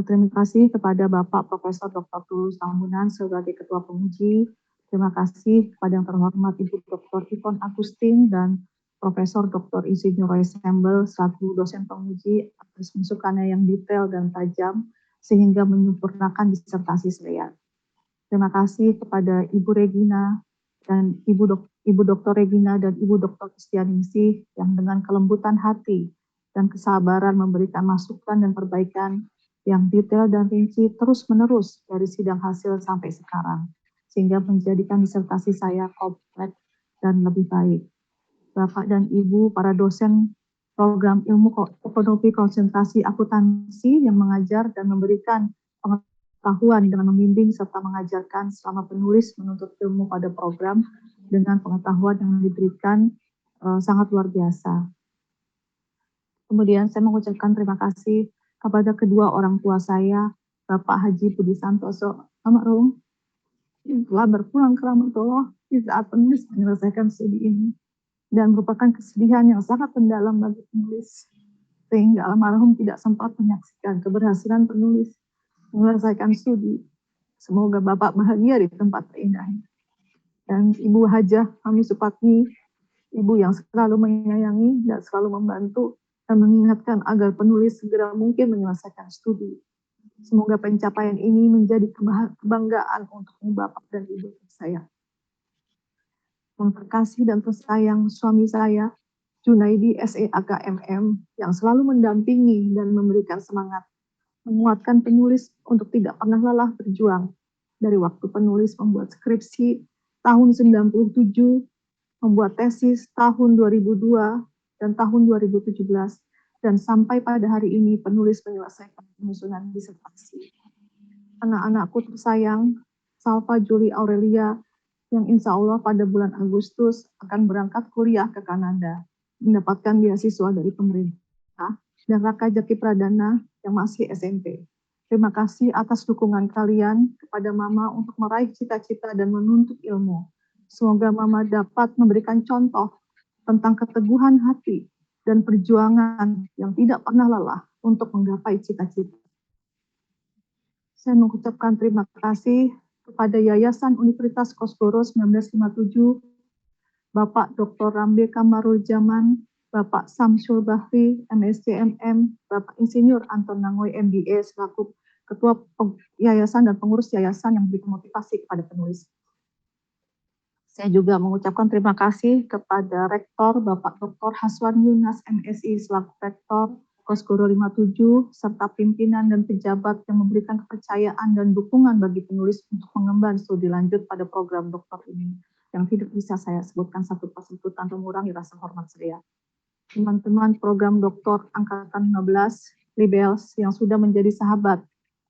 Terima kasih kepada Bapak Profesor Dr. Tulus Tambunan sebagai Ketua Penguji. Terima kasih kepada yang terhormat Ibu Dr. Ivon Agustin dan Profesor Dr. Insinyur Roy Sembel selaku dosen penguji atas masukannya yang detail dan tajam sehingga menyempurnakan disertasi saya. Terima kasih kepada Ibu Regina dan Ibu Dr. Regina dan Ibu Dr. Istianingsih yang dengan kelembutan hati dan kesabaran memberikan masukan dan perbaikan yang detail dan rinci terus-menerus dari sidang hasil sampai sekarang, sehingga menjadikan disertasi saya kompleks dan lebih baik. Bapak dan Ibu para dosen program ilmu ekonomi konsentrasi akuntansi yang mengajar dan memberikan pengetahuan dengan membimbing serta mengajarkan selama penulis menuntut ilmu pada program dengan pengetahuan yang diberikan sangat luar biasa. Kemudian saya mengucapkan terima kasih kepada kedua orang tua saya, Bapak Haji Budi Santoso almarhum, yang telah berpulang ke rahmatullah di saat penulis menyelesaikan studi ini, dan merupakan kesedihan yang sangat mendalam bagi penulis, sehingga almarhum tidak sempat menyaksikan keberhasilan penulis menyelesaikan studi. Semoga Bapak bahagia di tempat terindahnya. Dan Ibu Hajah Hami Supatmi, Ibu yang selalu menyayangi dan selalu membantu dan mengingatkan agar penulis segera mungkin menyelesaikan studi. Semoga pencapaian ini menjadi kebanggaan untuk Bapak dan Ibu saya. Yang terkasih dan tersayang suami saya, Junaidi SEAKMM, yang selalu mendampingi dan memberikan semangat, menguatkan penulis untuk tidak pernah lelah berjuang. Dari waktu penulis membuat skripsi tahun 97, membuat tesis tahun 2002, dan tahun 2017, dan sampai pada hari ini penulis menyelesaikan penyusunan disertasi. Anak-anakku tersayang, Salva Juli Aurelia, yang insya Allah pada bulan Agustus akan berangkat kuliah ke Kanada, mendapatkan beasiswa dari pemerintah, dan Raka Jaki Pradana yang masih SMP. Terima kasih atas dukungan kalian kepada Mama untuk meraih cita-cita dan menuntut ilmu. Semoga Mama dapat memberikan contoh tentang keteguhan hati dan perjuangan yang tidak pernah lelah untuk menggapai cita-cita. Saya mengucapkan terima kasih kepada Yayasan Universitas Kosgoro 1957, Bapak Dr. Rambe Kamarul Zaman, Bapak Samsul Bahri, MSc/MM, Bapak Insinyur Anton Nangoy, MBA, selaku Ketua Yayasan dan pengurus Yayasan yang memberikan motivasi kepada penulis. Saya juga mengucapkan terima kasih kepada Rektor Bapak Dr. Haswan Yunas, MSI, selaku Rektor Kosgoro 57, serta pimpinan dan pejabat yang memberikan kepercayaan dan dukungan bagi penulis untuk mengemban studi lanjut pada program doktor ini, yang tidak bisa saya sebutkan satu persatu tanpa mengurangi rasa hormat saya. Teman-teman program doktor Angkatan 15, Libels, yang sudah menjadi sahabat,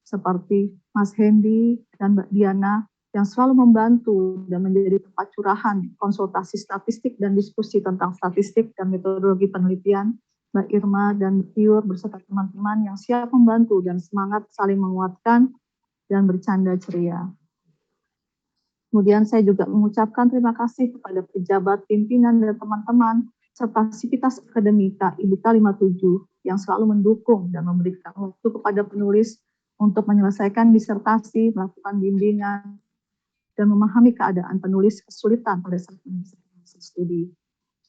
seperti Mas Hendy dan Mbak Diana, yang selalu membantu dan menjadi tempat curahan, konsultasi statistik dan diskusi tentang statistik dan metodologi penelitian, Mbak Irma dan Mbak Tiur beserta teman-teman yang siap membantu dan semangat saling menguatkan dan bercanda ceria. Kemudian saya juga mengucapkan terima kasih kepada pejabat, pimpinan, dan teman-teman serta sivitas akademika IBK 57 yang selalu mendukung dan memberikan waktu kepada penulis untuk menyelesaikan disertasi, melakukan bimbingan, dan memahami keadaan penulis kesulitan pada saat menyelesaikan studi.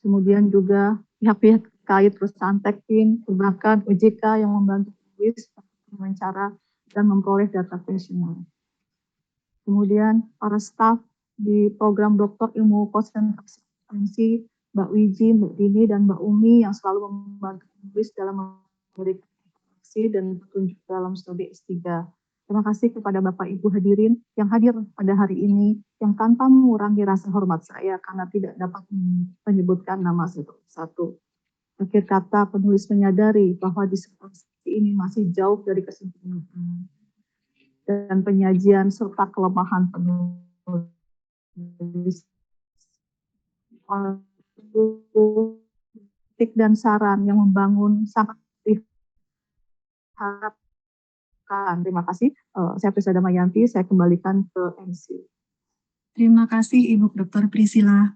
Kemudian juga pihak-pihak terkait perusahaan Tekvin, bahkan OJK yang membantu penulis mewawancara dan memperoleh data kuesioner. Kemudian para staf di program Doktor Ilmu Konsentrasi Kompetensi, Mbak Wiji, Mbak Dini, dan Mbak Umi yang selalu membantu penulis dalam memberikan informasi dan petunjuk dalam studi S3. Terima kasih kepada Bapak Ibu hadirin yang hadir pada hari ini, yang tanpa mengurangi rasa hormat saya karena tidak dapat menyebutkan nama satu-satu. Akhir kata, penulis menyadari bahwa disertasi ini masih jauh dari kesempurnaan dan penyajian serta kelemahan penulis. Kritik dan saran yang membangun sangat diharapkan. Terima kasih. Saya Priscila Damayanti, saya kembalikan ke MC. Terima kasih Ibu Dr. Priscila.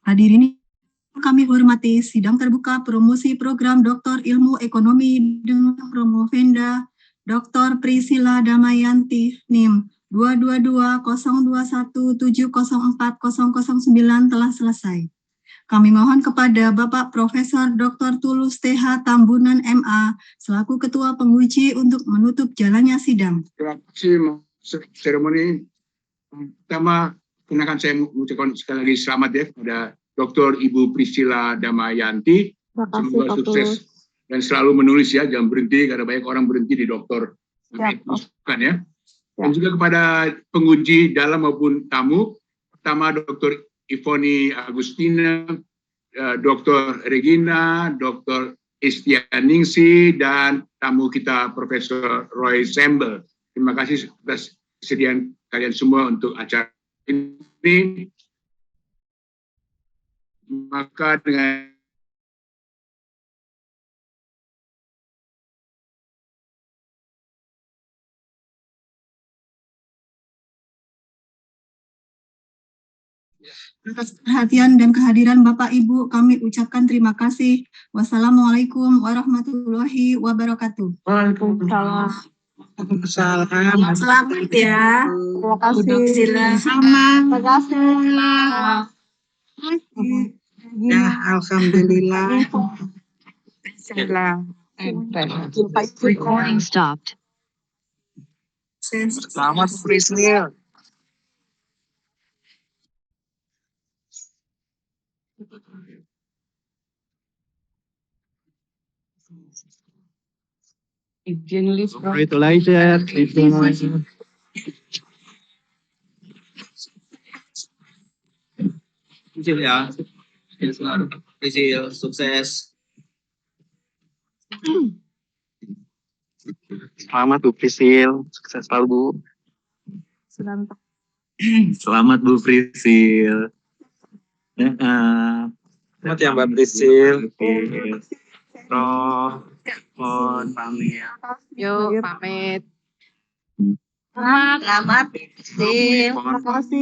Hadirin kami hormati sidang terbuka promosi program Doktor Ilmu Ekonomi dengan Promovenda Dr. Priscila Damayanti NIM 2220217040009 telah selesai. Kami mohon kepada Bapak Profesor Dr. Tulus TH Tambunan MA selaku Ketua Penguji untuk menutup jalannya sidang. Terima kasih seremoni. Pertama, kenakan saya mengucapkan sekali lagi selamat ya kepada Dr. Ibu Priscila Damayanti. Semoga sukses dan selalu menulis ya, jangan berhenti karena banyak orang berhenti di doktor. Bukan ya. Dan juga kepada penguji dalam maupun tamu. Pertama Dr. Ivoni Agustina, Dr. Regina, Dr. Istianingsi, dan tamu kita Profesor Roy Sembel. Terima kasih atas kesediaan kalian semua untuk acara ini. Maka dengan atas perhatian dan kehadiran Bapak Ibu kami ucapkan terima kasih. Wassalamualaikum warahmatullahi wabarakatuh. Waalaikumsalam. Selamat ya. Terima kasih. Sama. Terima kasih. Ya, alhamdulillah. Recording stopped. Selamat Priscil. Congratulations. Priscil ya. Priscil, sukses. Selamat Bu Priscil, sukses selalu Bu. Selamat Bu Priscil. Selamat ya Mbak Priscil. Mohon pamit. Yuk, pamit. Selamat. Terima kasih.